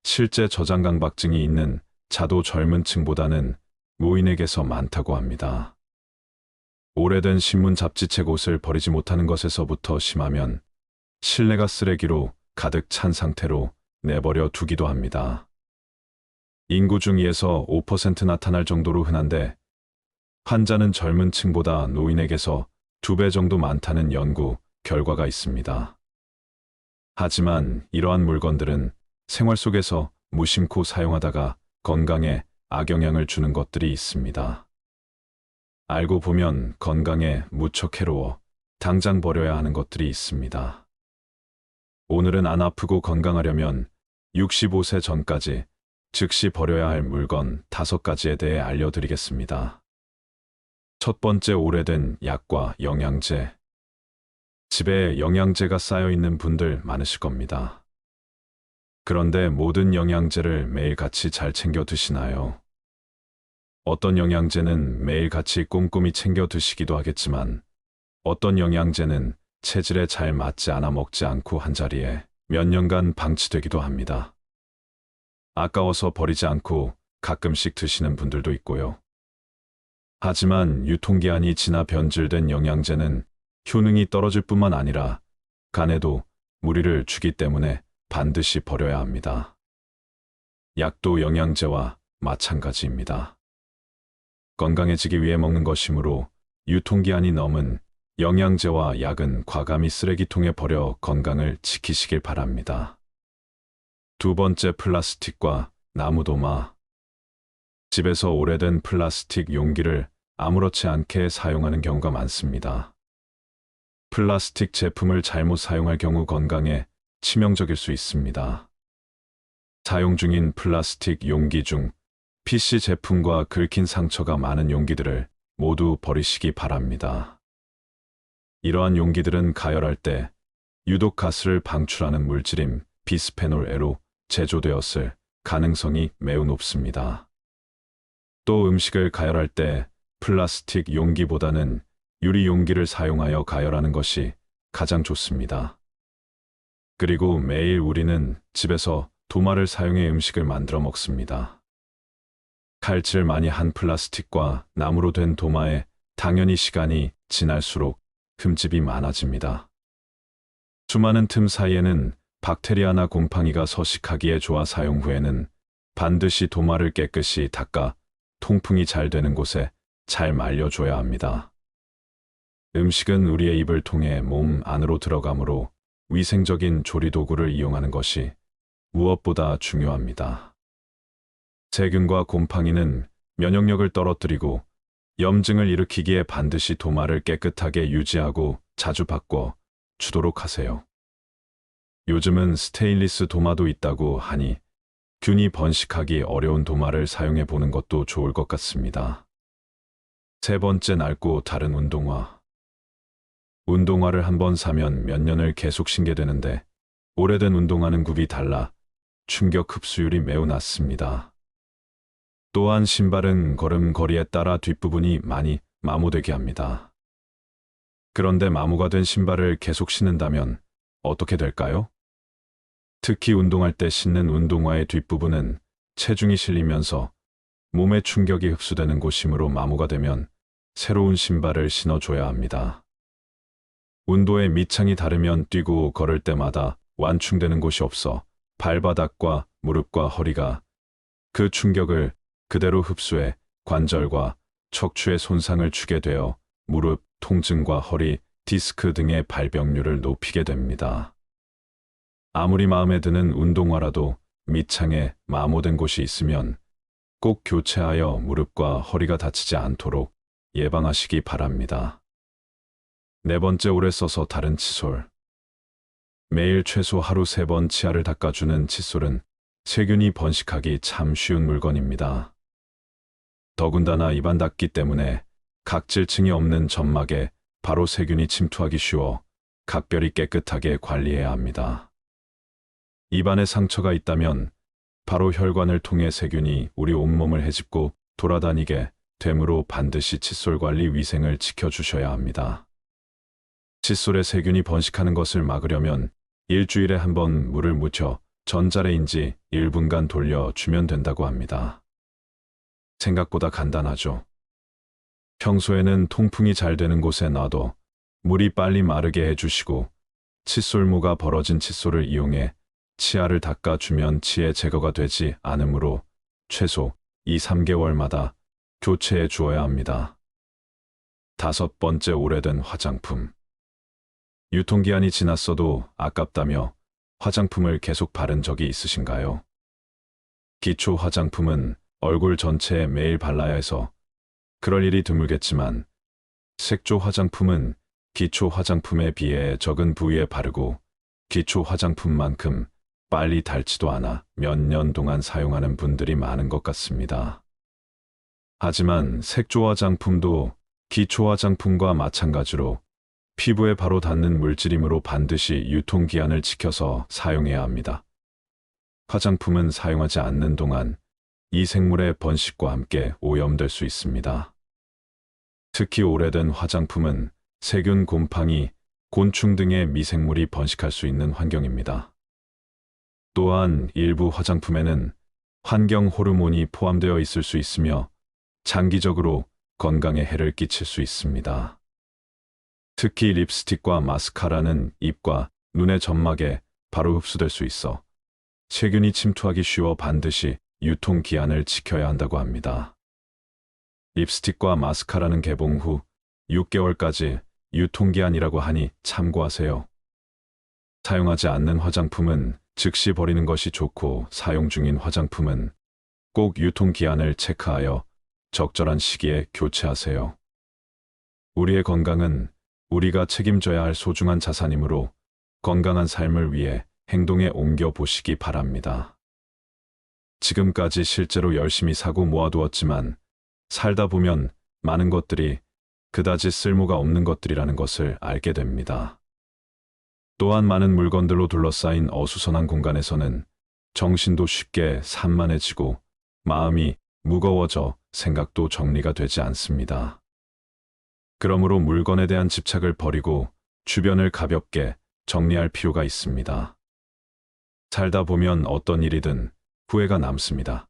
실제 저장 강박증이 있는 자도 젊은 층보다는 노인에게서 많다고 합니다. 오래된 신문 잡지책 옷을 버리지 못하는 것에서부터 심하면 실내가 쓰레기로 가득 찬 상태로 내버려 두기도 합니다. 인구 중 2에서 5% 나타날 정도로 흔한데 환자는 젊은 층보다 노인에게서 2배 정도 많다는 연구 결과가 있습니다. 하지만 이러한 물건들은 생활 속에서 무심코 사용하다가 건강에 악영향을 주는 것들이 있습니다. 알고 보면 건강에 무척 해로워 당장 버려야 하는 것들이 있습니다. 오늘은 안 아프고 건강하려면 65세 전까지 즉시 버려야 할 물건 5가지에 대해 알려드리겠습니다. 첫 번째, 오래된 약과 영양제. 집에 영양제가 쌓여 있는 분들 많으실 겁니다. 그런데 모든 영양제를 매일같이 잘 챙겨 드시나요? 어떤 영양제는 매일같이 꼼꼼히 챙겨 드시기도 하겠지만 어떤 영양제는 체질에 잘 맞지 않아 먹지 않고 한자리에 몇 년간 방치되기도 합니다. 아까워서 버리지 않고 가끔씩 드시는 분들도 있고요. 하지만 유통기한이 지나 변질된 영양제는 효능이 떨어질 뿐만 아니라 간에도 무리를 주기 때문에 반드시 버려야 합니다. 약도 영양제와 마찬가지입니다. 건강해지기 위해 먹는 것이므로 유통기한이 넘은 영양제와 약은 과감히 쓰레기통에 버려 건강을 지키시길 바랍니다. 두 번째, 플라스틱과 나무도마. 집에서 오래된 플라스틱 용기를 아무렇지 않게 사용하는 경우가 많습니다. 플라스틱 제품을 잘못 사용할 경우 건강에 치명적일 수 있습니다. 사용 중인 플라스틱 용기 중 PC 제품과 긁힌 상처가 많은 용기들을 모두 버리시기 바랍니다. 이러한 용기들은 가열할 때 유독 가스를 방출하는 물질인 비스페놀 A로 제조되었을 가능성이 매우 높습니다. 또 음식을 가열할 때 플라스틱 용기보다는 유리 용기를 사용하여 가열하는 것이 가장 좋습니다. 그리고 매일 우리는 집에서 도마를 사용해 음식을 만들어 먹습니다. 칼질 많이 한 플라스틱과 나무로 된 도마에 당연히 시간이 지날수록 흠집이 많아집니다. 수많은 틈 사이에는 박테리아나 곰팡이가 서식하기에 좋아 사용 후에는 반드시 도마를 깨끗이 닦아 통풍이 잘 되는 곳에 잘 말려줘야 합니다. 음식은 우리의 입을 통해 몸 안으로 들어가므로 위생적인 조리도구를 이용하는 것이 무엇보다 중요합니다. 세균과 곰팡이는 면역력을 떨어뜨리고 염증을 일으키기에 반드시 도마를 깨끗하게 유지하고 자주 바꿔 주도록 하세요. 요즘은 스테인리스 도마도 있다고 하니 균이 번식하기 어려운 도마를 사용해 보는 것도 좋을 것 같습니다. 세 번째, 낡고 다른 운동화. 운동화를 한번 사면 몇 년을 계속 신게 되는데 오래된 운동화는 굽이 달라 충격 흡수율이 매우 낮습니다. 또한 신발은 걸음걸이에 따라 뒷부분이 많이 마모되게 합니다. 그런데 마모가 된 신발을 계속 신는다면 어떻게 될까요? 특히 운동할 때 신는 운동화의 뒷부분은 체중이 실리면서 몸의 충격이 흡수되는 곳이므로 마모가 되면 새로운 신발을 신어줘야 합니다. 운도의 밑창이 다르면 뛰고 걸을 때마다 완충되는 곳이 없어 발바닥과 무릎과 허리가 그 충격을 그대로 흡수해 관절과 척추에 손상을 주게 되어 무릎 통증과 허리, 디스크 등의 발병률을 높이게 됩니다. 아무리 마음에 드는 운동화라도 밑창에 마모된 곳이 있으면 꼭 교체하여 무릎과 허리가 다치지 않도록 예방하시기 바랍니다. 네 번째, 오래 써서 다른 칫솔. 매일 최소 하루 3번 치아를 닦아주는 칫솔은 세균이 번식하기 참 쉬운 물건입니다. 더군다나 입안 닦기 때문에 각질층이 없는 점막에 바로 세균이 침투하기 쉬워 각별히 깨끗하게 관리해야 합니다. 입안에 상처가 있다면 바로 혈관을 통해 세균이 우리 온몸을 헤집고 돌아다니게 되므로 반드시 칫솔 관리 위생을 지켜주셔야 합니다. 칫솔에 세균이 번식하는 것을 막으려면 일주일에 한 번 물을 묻혀 전자레인지 1분간 돌려주면 된다고 합니다. 생각보다 간단하죠. 평소에는 통풍이 잘 되는 곳에 놔둬 물이 빨리 마르게 해주시고 칫솔모가 벌어진 칫솔을 이용해 치아를 닦아주면 치의 제거가 되지 않으므로 최소 2~3개월마다 교체해 주어야 합니다. 5번째, 오래된 화장품. 유통기한이 지났어도 아깝다며 화장품을 계속 바른 적이 있으신가요? 기초 화장품은 얼굴 전체에 매일 발라야 해서 그럴 일이 드물겠지만 색조 화장품은 기초 화장품에 비해 적은 부위에 바르고 기초 화장품만큼 빨리 닳지도 않아 몇 년 동안 사용하는 분들이 많은 것 같습니다. 하지만 색조 화장품도 기초 화장품과 마찬가지로 피부에 바로 닿는 물질이므로 반드시 유통기한을 지켜서 사용해야 합니다. 화장품은 사용하지 않는 동안 이 생물의 번식과 함께 오염될 수 있습니다. 특히 오래된 화장품은 세균, 곰팡이, 곤충 등의 미생물이 번식할 수 있는 환경입니다. 또한 일부 화장품에는 환경 호르몬이 포함되어 있을 수 있으며 장기적으로 건강에 해를 끼칠 수 있습니다. 특히 립스틱과 마스카라는 입과 눈의 점막에 바로 흡수될 수 있어 세균이 침투하기 쉬워 반드시 유통기한을 지켜야 한다고 합니다. 립스틱과 마스카라는 개봉 후 6개월까지 유통기한이라고 하니 참고하세요. 사용하지 않는 화장품은 즉시 버리는 것이 좋고 사용 중인 화장품은 꼭 유통기한을 체크하여 적절한 시기에 교체하세요. 우리의 건강은 우리가 책임져야 할 소중한 자산이므로 건강한 삶을 위해 행동에 옮겨 보시기 바랍니다. 지금까지 실제로 열심히 사고 모아두었지만 살다 보면 많은 것들이 그다지 쓸모가 없는 것들이라는 것을 알게 됩니다. 또한 많은 물건들로 둘러싸인 어수선한 공간에서는 정신도 쉽게 산만해지고 마음이 무거워져 생각도 정리가 되지 않습니다. 그러므로 물건에 대한 집착을 버리고 주변을 가볍게 정리할 필요가 있습니다. 살다 보면 어떤 일이든 후회가 남습니다.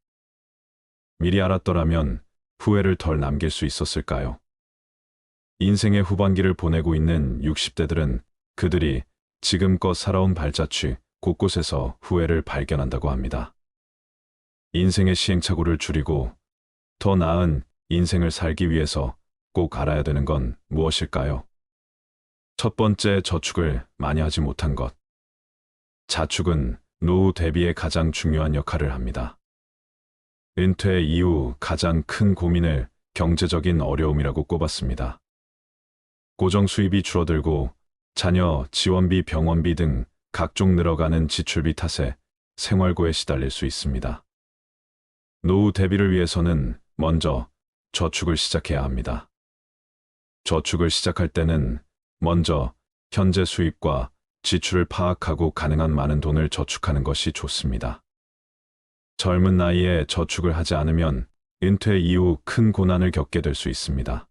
미리 알았더라면 후회를 덜 남길 수 있었을까요? 인생의 후반기를 보내고 있는 60대들은 그들이 지금껏 살아온 발자취 곳곳에서 후회를 발견한다고 합니다. 인생의 시행착오를 줄이고 더 나은 인생을 살기 위해서 꼭 알아야 되는 건 무엇일까요? 첫 번째, 저축을 많이 하지 못한 것. 자축은 노후 대비에 가장 중요한 역할을 합니다. 은퇴 이후 가장 큰 고민을 경제적인 어려움이라고 꼽았습니다. 고정 수입이 줄어들고 자녀 지원비, 병원비 등 각종 늘어가는 지출비 탓에 생활고에 시달릴 수 있습니다. 노후 대비를 위해서는 먼저 저축을 시작해야 합니다. 저축을 시작할 때는 먼저 현재 수입과 지출을 파악하고 가능한 많은 돈을 저축하는 것이 좋습니다. 젊은 나이에 저축을 하지 않으면 은퇴 이후 큰 고난을 겪게 될 수 있습니다.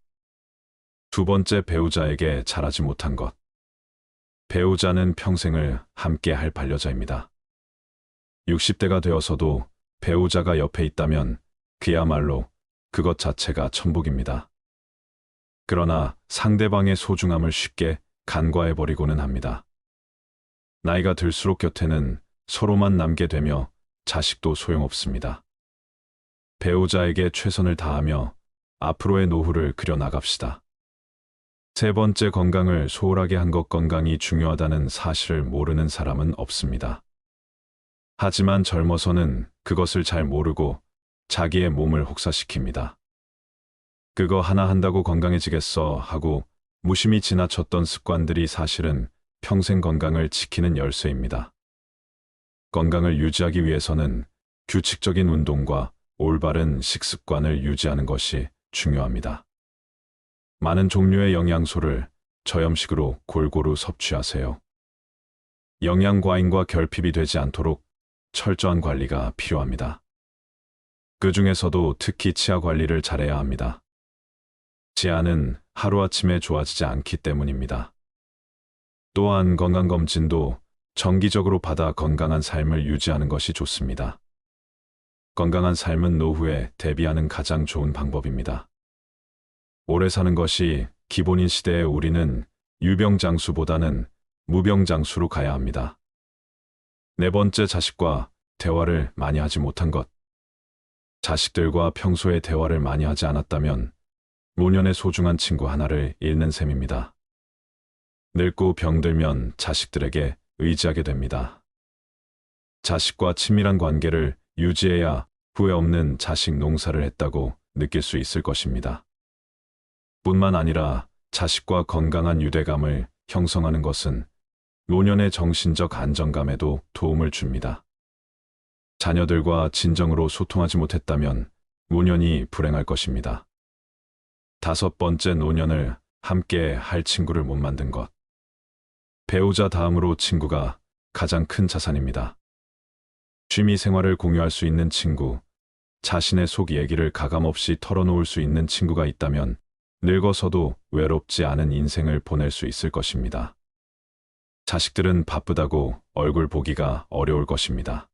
두 번째, 배우자에게 잘하지 못한 것. 배우자는 평생을 함께 할 반려자입니다. 60대가 되어서도 배우자가 옆에 있다면 그야말로 그것 자체가 천복입니다. 그러나 상대방의 소중함을 쉽게 간과해버리고는 합니다. 나이가 들수록 곁에는 서로만 남게 되며 자식도 소용없습니다. 배우자에게 최선을 다하며 앞으로의 노후를 그려나갑시다. 세 번째, 건강을 소홀하게 한 것. 건강이 중요하다는 사실을 모르는 사람은 없습니다. 하지만 젊어서는 그것을 잘 모르고 자기의 몸을 혹사시킵니다. 그거 하나 한다고 건강해지겠어 하고 무심히 지나쳤던 습관들이 사실은 평생 건강을 지키는 열쇠입니다. 건강을 유지하기 위해서는 규칙적인 운동과 올바른 식습관을 유지하는 것이 중요합니다. 많은 종류의 영양소를 저염식으로 골고루 섭취하세요. 영양 과잉과 결핍이 되지 않도록 철저한 관리가 필요합니다. 그 중에서도 특히 치아 관리를 잘해야 합니다. 치아는 하루아침에 좋아지지 않기 때문입니다. 또한 건강검진도 정기적으로 받아 건강한 삶을 유지하는 것이 좋습니다. 건강한 삶은 노후에 대비하는 가장 좋은 방법입니다. 오래 사는 것이 기본인 시대에 우리는 유병장수보다는 무병장수로 가야 합니다. 네 번째, 자식과 대화를 많이 하지 못한 것. 자식들과 평소에 대화를 많이 하지 않았다면 노년의 소중한 친구 하나를 잃는 셈입니다. 늙고 병들면 자식들에게 의지하게 됩니다. 자식과 친밀한 관계를 유지해야 후회 없는 자식 농사를 했다고 느낄 수 있을 것입니다. 뿐만 아니라 자식과 건강한 유대감을 형성하는 것은 노년의 정신적 안정감에도 도움을 줍니다. 자녀들과 진정으로 소통하지 못했다면 노년이 불행할 것입니다. 다섯 번째, 노년을 함께 할 친구를 못 만든 것. 배우자 다음으로 친구가 가장 큰 자산입니다. 취미 생활을 공유할 수 있는 친구, 자신의 속 얘기를 가감없이 털어놓을 수 있는 친구가 있다면 늙어서도 외롭지 않은 인생을 보낼 수 있을 것입니다. 자식들은 바쁘다고 얼굴 보기가 어려울 것입니다.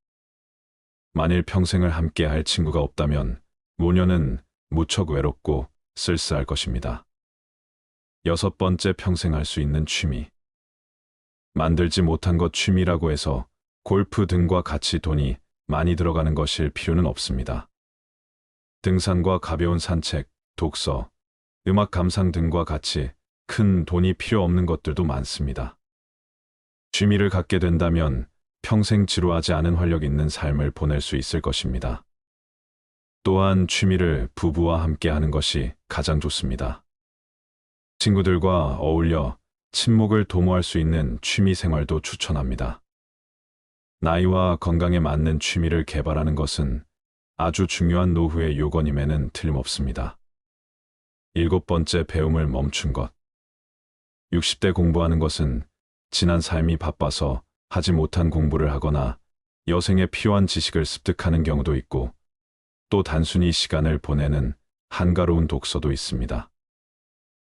만일 평생을 함께 할 친구가 없다면 노년은 무척 외롭고 쓸쓸할 것입니다. 여섯 번째, 평생 할 수 있는 취미. 만들지 못한 것 취미라고 해서 골프 등과 같이 돈이 많이 들어가는 것일 필요는 없습니다. 등산과 가벼운 산책, 독서, 음악 감상 등과 같이 큰 돈이 필요 없는 것들도 많습니다. 취미를 갖게 된다면 평생 지루하지 않은 활력 있는 삶을 보낼 수 있을 것입니다. 또한 취미를 부부와 함께 하는 것이 가장 좋습니다. 친구들과 어울려 친목을 도모할 수 있는 취미 생활도 추천합니다. 나이와 건강에 맞는 취미를 개발하는 것은 아주 중요한 노후의 요건임에는 틀림없습니다. 일곱 번째, 배움을 멈춘 것. 60대 공부하는 것은 지난 삶이 바빠서 하지 못한 공부를 하거나 여생에 필요한 지식을 습득하는 경우도 있고 또 단순히 시간을 보내는 한가로운 독서도 있습니다.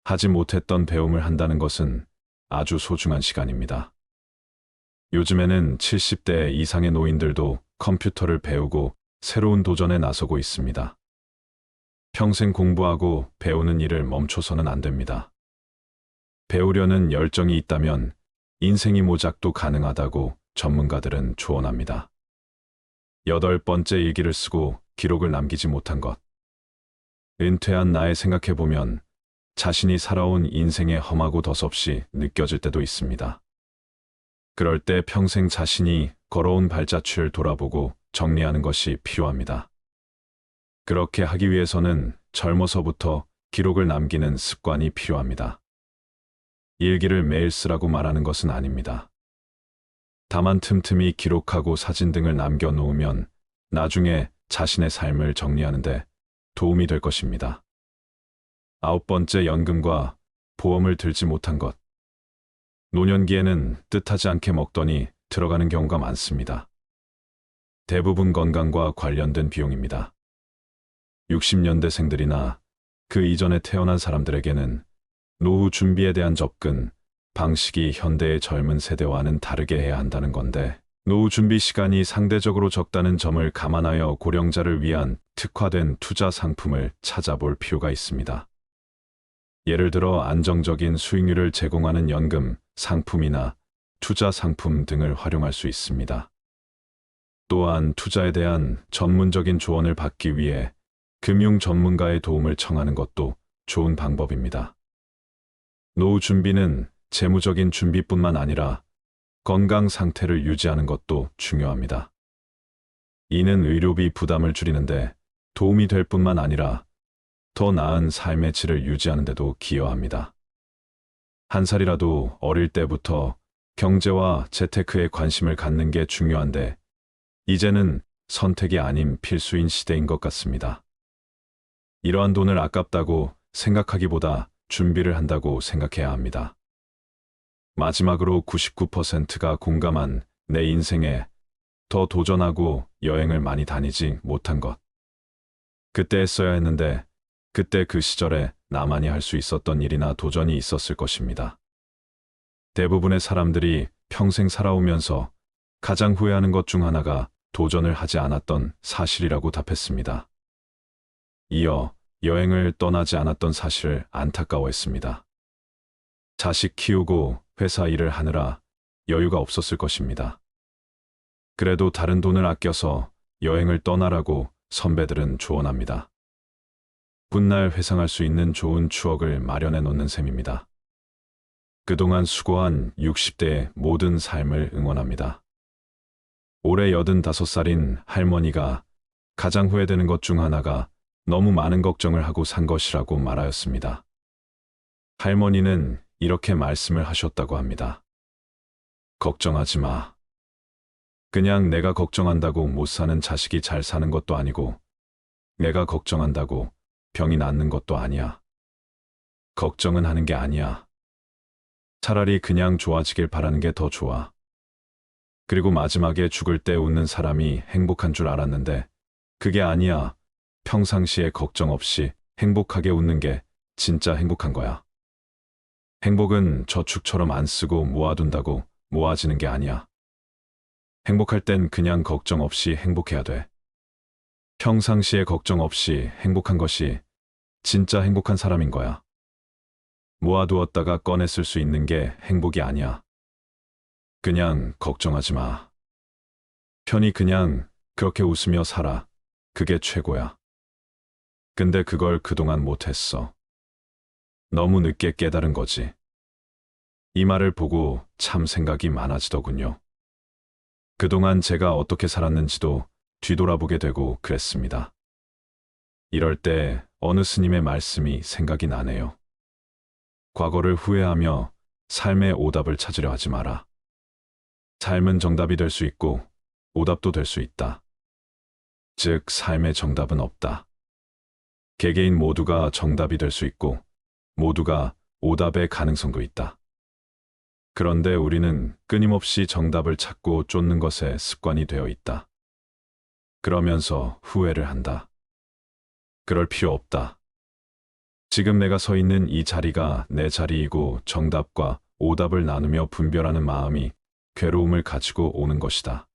하지 못했던 배움을 한다는 것은 아주 소중한 시간입니다. 요즘에는 70대 이상의 노인들도 컴퓨터를 배우고 새로운 도전에 나서고 있습니다. 평생 공부하고 배우는 일을 멈춰서는 안 됩니다. 배우려는 열정이 있다면 인생이 모작도 가능하다고 전문가들은 조언합니다. 여덟 번째, 일기를 쓰고 기록을 남기지 못한 것. 은퇴한 나에 생각해보면 자신이 살아온 인생의 험하고 덧없이 느껴질 때도 있습니다. 그럴 때 평생 자신이 걸어온 발자취를 돌아보고 정리하는 것이 필요합니다. 그렇게 하기 위해서는 젊어서부터 기록을 남기는 습관이 필요합니다. 일기를 매일 쓰라고 말하는 것은 아닙니다. 다만 틈틈이 기록하고 사진 등을 남겨놓으면 나중에 자신의 삶을 정리하는 데 도움이 될 것입니다. 아홉 번째, 연금과 보험을 들지 못한 것. 노년기에는 뜻하지 않게 먹더니 들어가는 경우가 많습니다. 대부분 건강과 관련된 비용입니다. 60년대생들이나 그 이전에 태어난 사람들에게는 노후 준비에 대한 접근, 방식이 현대의 젊은 세대와는 다르게 해야 한다는 건데 노후 준비 시간이 상대적으로 적다는 점을 감안하여 고령자를 위한 특화된 투자 상품을 찾아볼 필요가 있습니다. 예를 들어 안정적인 수익률을 제공하는 연금, 상품이나 투자 상품 등을 활용할 수 있습니다. 또한 투자에 대한 전문적인 조언을 받기 위해 금융 전문가의 도움을 청하는 것도 좋은 방법입니다. 노후 준비는 재무적인 준비뿐만 아니라 건강 상태를 유지하는 것도 중요합니다. 이는 의료비 부담을 줄이는데 도움이 될 뿐만 아니라 더 나은 삶의 질을 유지하는 데도 기여합니다. 한 살이라도 어릴 때부터 경제와 재테크에 관심을 갖는 게 중요한데 이제는 선택이 아닌 필수인 시대인 것 같습니다. 이러한 돈을 아깝다고 생각하기보다 준비를 한다고 생각해야 합니다. 마지막으로 99%가 공감한 내 인생에 더 도전하고 여행을 많이 다니지 못한 것. 그때 했어야 했는데 그때 그 시절에 나만이 할 수 있었던 일이나 도전이 있었을 것입니다. 대부분의 사람들이 평생 살아오면서 가장 후회하는 것 중 하나가 도전을 하지 않았던 사실이라고 답했습니다. 이어 여행을 떠나지 않았던 사실을 안타까워했습니다. 자식 키우고 회사 일을 하느라 여유가 없었을 것입니다. 그래도 다른 돈을 아껴서 여행을 떠나라고 선배들은 조언합니다. 훗날 회상할 수 있는 좋은 추억을 마련해 놓는 셈입니다. 그동안 수고한 60대의 모든 삶을 응원합니다. 올해 85살인 할머니가 가장 후회되는 것 중 하나가 너무 많은 걱정을 하고 산 것이라고 말하였습니다. 할머니는 이렇게 말씀을 하셨다고 합니다. 걱정하지 마. 그냥 내가 걱정한다고 못 사는 자식이 잘 사는 것도 아니고 내가 걱정한다고 병이 낫는 것도 아니야. 걱정은 하는 게 아니야. 차라리 그냥 좋아지길 바라는 게 더 좋아. 그리고 마지막에 죽을 때 웃는 사람이 행복한 줄 알았는데 그게 아니야. 평상시에 걱정 없이 행복하게 웃는 게 진짜 행복한 거야. 행복은 저축처럼 안 쓰고 모아둔다고 모아지는 게 아니야. 행복할 땐 그냥 걱정 없이 행복해야 돼. 평상시에 걱정 없이 행복한 것이 진짜 행복한 사람인 거야. 모아두었다가 꺼내 쓸 수 있는 게 행복이 아니야. 그냥 걱정하지 마. 편히 그냥 그렇게 웃으며 살아. 그게 최고야. 근데 그걸 그동안 못했어. 너무 늦게 깨달은 거지. 이 말을 보고 참 생각이 많아지더군요. 그동안 제가 어떻게 살았는지도 뒤돌아보게 되고 그랬습니다. 이럴 때 어느 스님의 말씀이 생각이 나네요. 과거를 후회하며 삶의 오답을 찾으려 하지 마라. 삶은 정답이 될 수 있고 오답도 될 수 있다. 즉, 삶의 정답은 없다. 개개인 모두가 정답이 될 수 있고 모두가 오답의 가능성도 있다. 그런데 우리는 끊임없이 정답을 찾고 쫓는 것에 습관이 되어 있다. 그러면서 후회를 한다. 그럴 필요 없다. 지금 내가 서 있는 이 자리가 내 자리이고 정답과 오답을 나누며 분별하는 마음이 괴로움을 가지고 오는 것이다.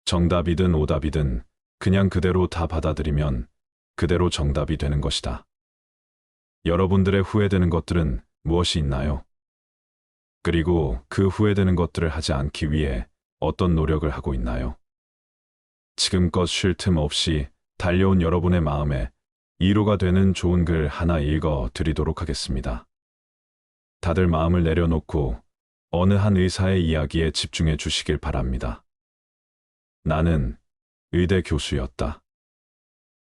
정답이든 오답이든 그냥 그대로 다 받아들이면 그대로 정답이 되는 것이다. 여러분들의 후회되는 것들은 무엇이 있나요? 그리고 그 후회되는 것들을 하지 않기 위해 어떤 노력을 하고 있나요? 지금껏 쉴 틈 없이 달려온 여러분의 마음에 위로가 되는 좋은 글 하나 읽어 드리도록 하겠습니다. 다들 마음을 내려놓고 어느 한 의사의 이야기에 집중해 주시길 바랍니다. 나는 의대 교수였다.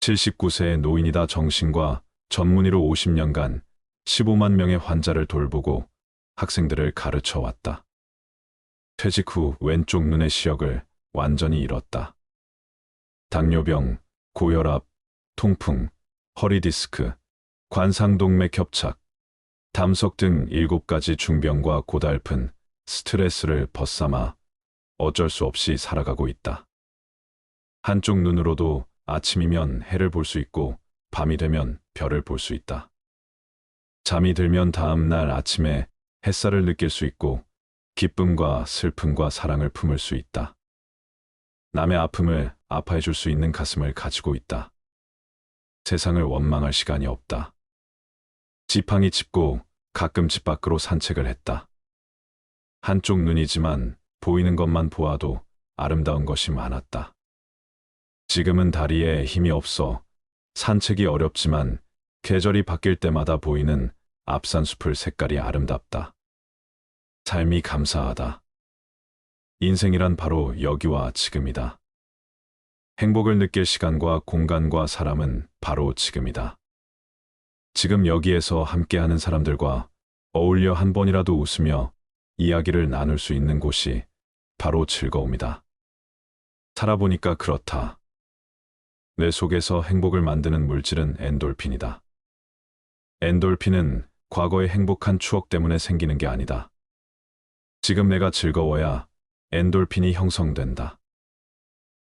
79세의 노인이다. 정신과 전문의로 50년간 15만 명의 환자를 돌보고 학생들을 가르쳐 왔다. 퇴직 후 왼쪽 눈의 시력을 완전히 잃었다. 당뇨병, 고혈압, 통풍, 허리디스크, 관상동맥 협착, 담석 등 7가지 중병과 고달픈 스트레스를 벗삼아 어쩔 수 없이 살아가고 있다. 한쪽 눈으로도 아침이면 해를 볼 수 있고 밤이 되면 별을 볼 수 있다. 잠이 들면 다음 날 아침에 햇살을 느낄 수 있고 기쁨과 슬픔과 사랑을 품을 수 있다. 남의 아픔을 아파해 줄 수 있는 가슴을 가지고 있다. 세상을 원망할 시간이 없다. 지팡이 짚고 가끔 집 밖으로 산책을 했다. 한쪽 눈이지만 보이는 것만 보아도 아름다운 것이 많았다. 지금은 다리에 힘이 없어 산책이 어렵지만 계절이 바뀔 때마다 보이는 앞산숲을 색깔이 아름답다. 삶이 감사하다. 인생이란 바로 여기와 지금이다. 행복을 느낄 시간과 공간과 사람은 바로 지금이다. 지금 여기에서 함께하는 사람들과 어울려 한 번이라도 웃으며 이야기를 나눌 수 있는 곳이 바로 즐거움이다. 살아보니까 그렇다. 뇌 속에서 행복을 만드는 물질은 엔돌핀이다. 엔돌핀은 과거의 행복한 추억 때문에 생기는 게 아니다. 지금 내가 즐거워야 엔돌핀이 형성된다.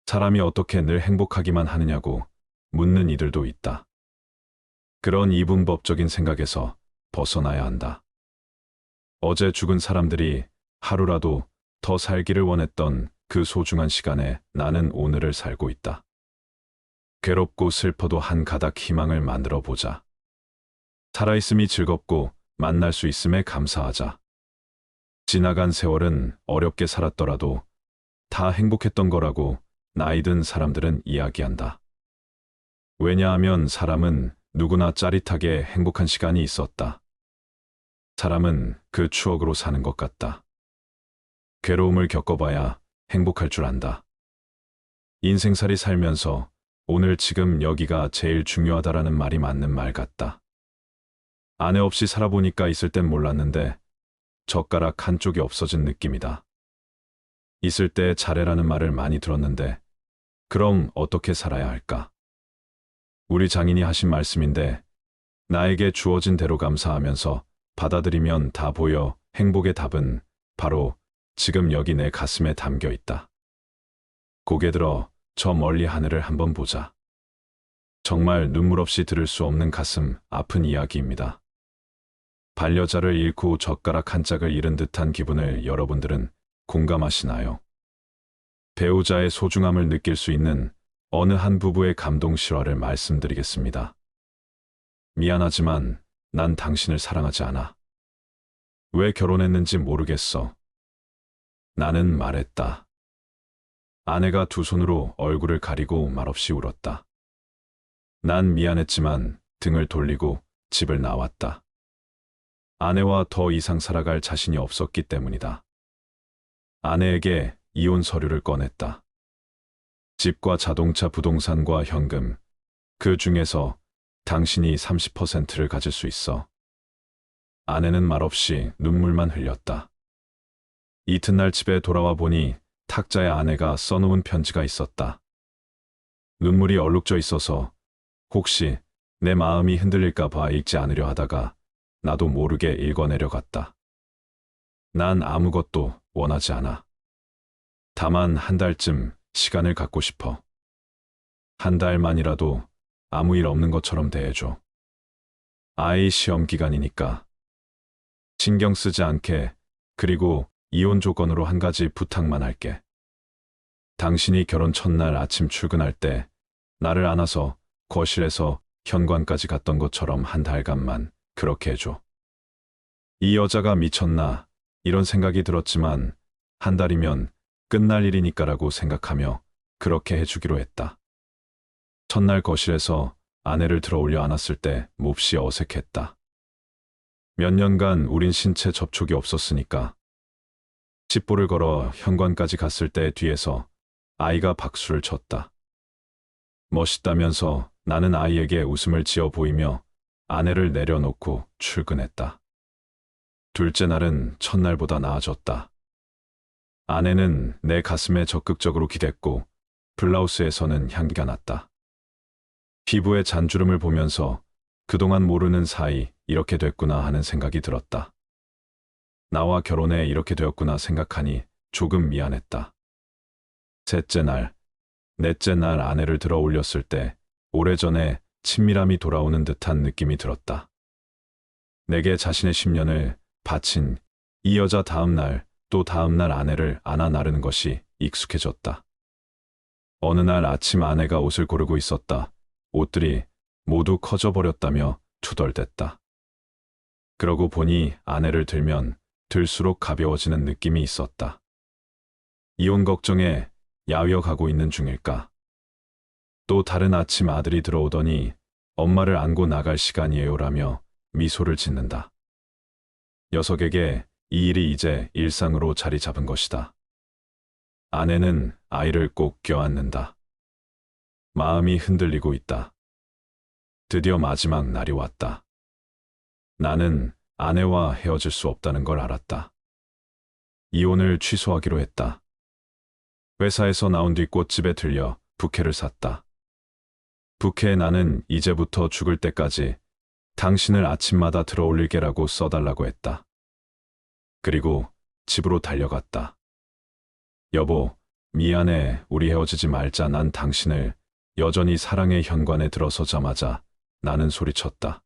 사람이 어떻게 늘 행복하기만 하느냐고 묻는 이들도 있다. 그런 이분법적인 생각에서 벗어나야 한다. 어제 죽은 사람들이 하루라도 더 살기를 원했던 그 소중한 시간에 나는 오늘을 살고 있다. 괴롭고 슬퍼도 한 가닥 희망을 만들어 보자. 살아있음이 즐겁고 만날 수 있음에 감사하자. 지나간 세월은 어렵게 살았더라도 다 행복했던 거라고 나이 든 사람들은 이야기한다. 왜냐하면 사람은 누구나 짜릿하게 행복한 시간이 있었다. 사람은 그 추억으로 사는 것 같다. 괴로움을 겪어봐야 행복할 줄 안다. 인생살이 살면서 오늘 지금 여기가 제일 중요하다라는 말이 맞는 말 같다. 아내 없이 살아보니까 있을 땐 몰랐는데 젓가락 한쪽이 없어진 느낌이다. 있을 때 잘해라는 말을 많이 들었는데 그럼 어떻게 살아야 할까? 우리 장인이 하신 말씀인데 나에게 주어진 대로 감사하면서 받아들이면 다 보여. 행복의 답은 바로 지금 여기 내 가슴에 담겨 있다. 고개 들어 저 멀리 하늘을 한번 보자. 정말 눈물 없이 들을 수 없는 가슴 아픈 이야기입니다. 반려자를 잃고 젓가락 한 짝을 잃은 듯한 기분을 여러분들은 공감하시나요? 배우자의 소중함을 느낄 수 있는 어느 한 부부의 감동 실화를 말씀드리겠습니다. 미안하지만 난 당신을 사랑하지 않아. 왜 결혼했는지 모르겠어. 나는 말했다. 아내가 두 손으로 얼굴을 가리고 말없이 울었다. 난 미안했지만 등을 돌리고 집을 나왔다. 아내와 더 이상 살아갈 자신이 없었기 때문이다. 아내에게 이혼 서류를 꺼냈다. 집과 자동차, 부동산과 현금, 그 중에서 당신이 30%를 가질 수 있어. 아내는 말없이 눈물만 흘렸다. 이튿날 집에 돌아와 보니 탁자에 아내가 써놓은 편지가 있었다. 눈물이 얼룩져 있어서 혹시 내 마음이 흔들릴까 봐 읽지 않으려 하다가 나도 모르게 읽어내려갔다. 난 아무것도 원하지 않아. 다만 한 달쯤 시간을 갖고 싶어. 한 달만이라도 아무 일 없는 것처럼 대해줘. 아이 시험 기간이니까. 신경 쓰지 않게. 그리고 이혼 조건으로 한 가지 부탁만 할게. 당신이 결혼 첫날 아침 출근할 때 나를 안아서 거실에서 현관까지 갔던 것처럼 한 달간만 그렇게 해줘. 이 여자가 미쳤나 이런 생각이 들었지만 한 달이면 끝날 일이니까라고 생각하며 그렇게 해주기로 했다. 첫날 거실에서 아내를 들어 올려 안았을 때 몹시 어색했다. 몇 년간 우린 신체 접촉이 없었으니까. 칩보를 걸어 현관까지 갔을 때 뒤에서 아이가 박수를 쳤다. 멋있다면서 나는 아이에게 웃음을 지어 보이며 아내를 내려놓고 출근했다. 둘째 날은 첫날보다 나아졌다. 아내는 내 가슴에 적극적으로 기댔고 블라우스에서는 향기가 났다. 피부의 잔주름을 보면서 그동안 모르는 사이 이렇게 됐구나 하는 생각이 들었다. 나와 결혼해 이렇게 되었구나 생각하니 조금 미안했다. 셋째 날, 넷째 날 아내를 들어 올렸을 때 오래전에 친밀함이 돌아오는 듯한 느낌이 들었다. 내게 자신의 10년을 바친 이 여자 다음 날 또 다음 날 아내를 안아 나르는 것이 익숙해졌다. 어느 날 아침 아내가 옷을 고르고 있었다. 옷들이 모두 커져버렸다며 투덜댔다. 그러고 보니 아내를 들면 들수록 가벼워지는 느낌이 있었다. 이혼 걱정에 야위어 가고 있는 중일까? 또 다른 아침 아들이 들어오더니 엄마를 안고 나갈 시간이에요라며 미소를 짓는다. 녀석에게 이 일이 이제 일상으로 자리 잡은 것이다. 아내는 아이를 꼭 껴안는다. 마음이 흔들리고 있다. 드디어 마지막 날이 왔다. 나는 아내와 헤어질 수 없다는 걸 알았다. 이혼을 취소하기로 했다. 회사에서 나온 뒤 꽃집에 들려 부케를 샀다. 부케에 나는 이제부터 죽을 때까지 당신을 아침마다 들어올릴게라고 써달라고 했다. 그리고 집으로 달려갔다. 여보, 미안해. 우리 헤어지지 말자. 난 당신을 여전히 사랑해. 현관에 들어서자마자 나는 소리쳤다.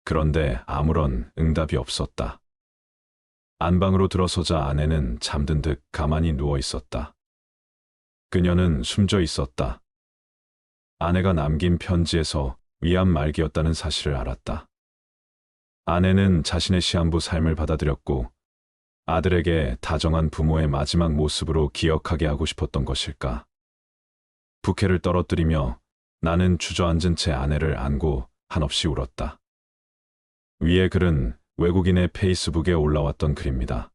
그런데 아무런 응답이 없었다. 안방으로 들어서자 아내는 잠든 듯 가만히 누워 있었다. 그녀는 숨져 있었다. 아내가 남긴 편지에서 위안 말기였다는 사실을 알았다. 아내는 자신의 시한부 삶을 받아들였고 아들에게 다정한 부모의 마지막 모습으로 기억하게 하고 싶었던 것일까. 부케를 떨어뜨리며 나는 주저앉은 채 아내를 안고 한없이 울었다. 위의 글은 외국인의 페이스북에 올라왔던 글입니다.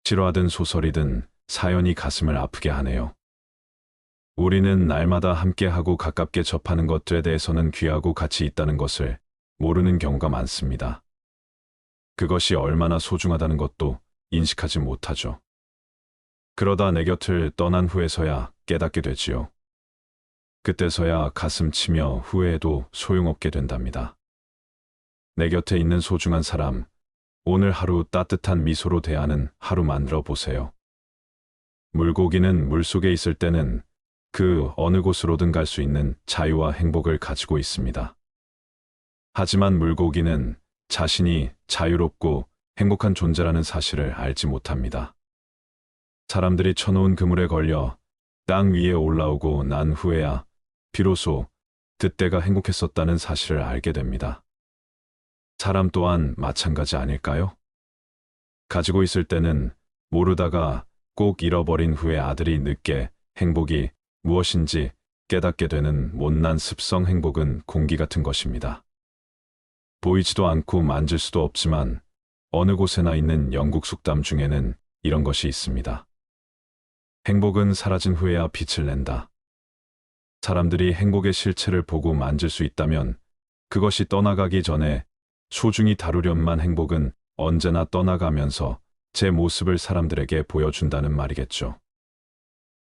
실화든 소설이든 사연이 가슴을 아프게 하네요. 우리는 날마다 함께하고 가깝게 접하는 것들에 대해서는 귀하고 가치 있다는 것을 모르는 경우가 많습니다. 그것이 얼마나 소중하다는 것도 인식하지 못하죠. 그러다 내 곁을 떠난 후에서야 깨닫게 되지요. 그때서야 가슴 치며 후회해도 소용없게 된답니다. 내 곁에 있는 소중한 사람, 오늘 하루 따뜻한 미소로 대하는 하루 만들어 보세요. 물고기는 물속에 있을 때는 그 어느 곳으로든 갈 수 있는 자유와 행복을 가지고 있습니다. 하지만 물고기는 자신이 자유롭고 행복한 존재라는 사실을 알지 못합니다. 사람들이 쳐놓은 그물에 걸려 땅 위에 올라오고 난 후에야 비로소 그때가 행복했었다는 사실을 알게 됩니다. 사람 또한 마찬가지 아닐까요? 가지고 있을 때는 모르다가 꼭 잃어버린 후에 아들이 늦게 행복이 무엇인지 깨닫게 되는 못난 습성. 행복은 공기 같은 것입니다. 보이지도 않고 만질 수도 없지만 어느 곳에나 있는 영국 속담 중에는 이런 것이 있습니다. 행복은 사라진 후에야 빛을 낸다. 사람들이 행복의 실체를 보고 만질 수 있다면 그것이 떠나가기 전에 소중히 다루련만 행복은 언제나 떠나가면서 제 모습을 사람들에게 보여준다는 말이겠죠.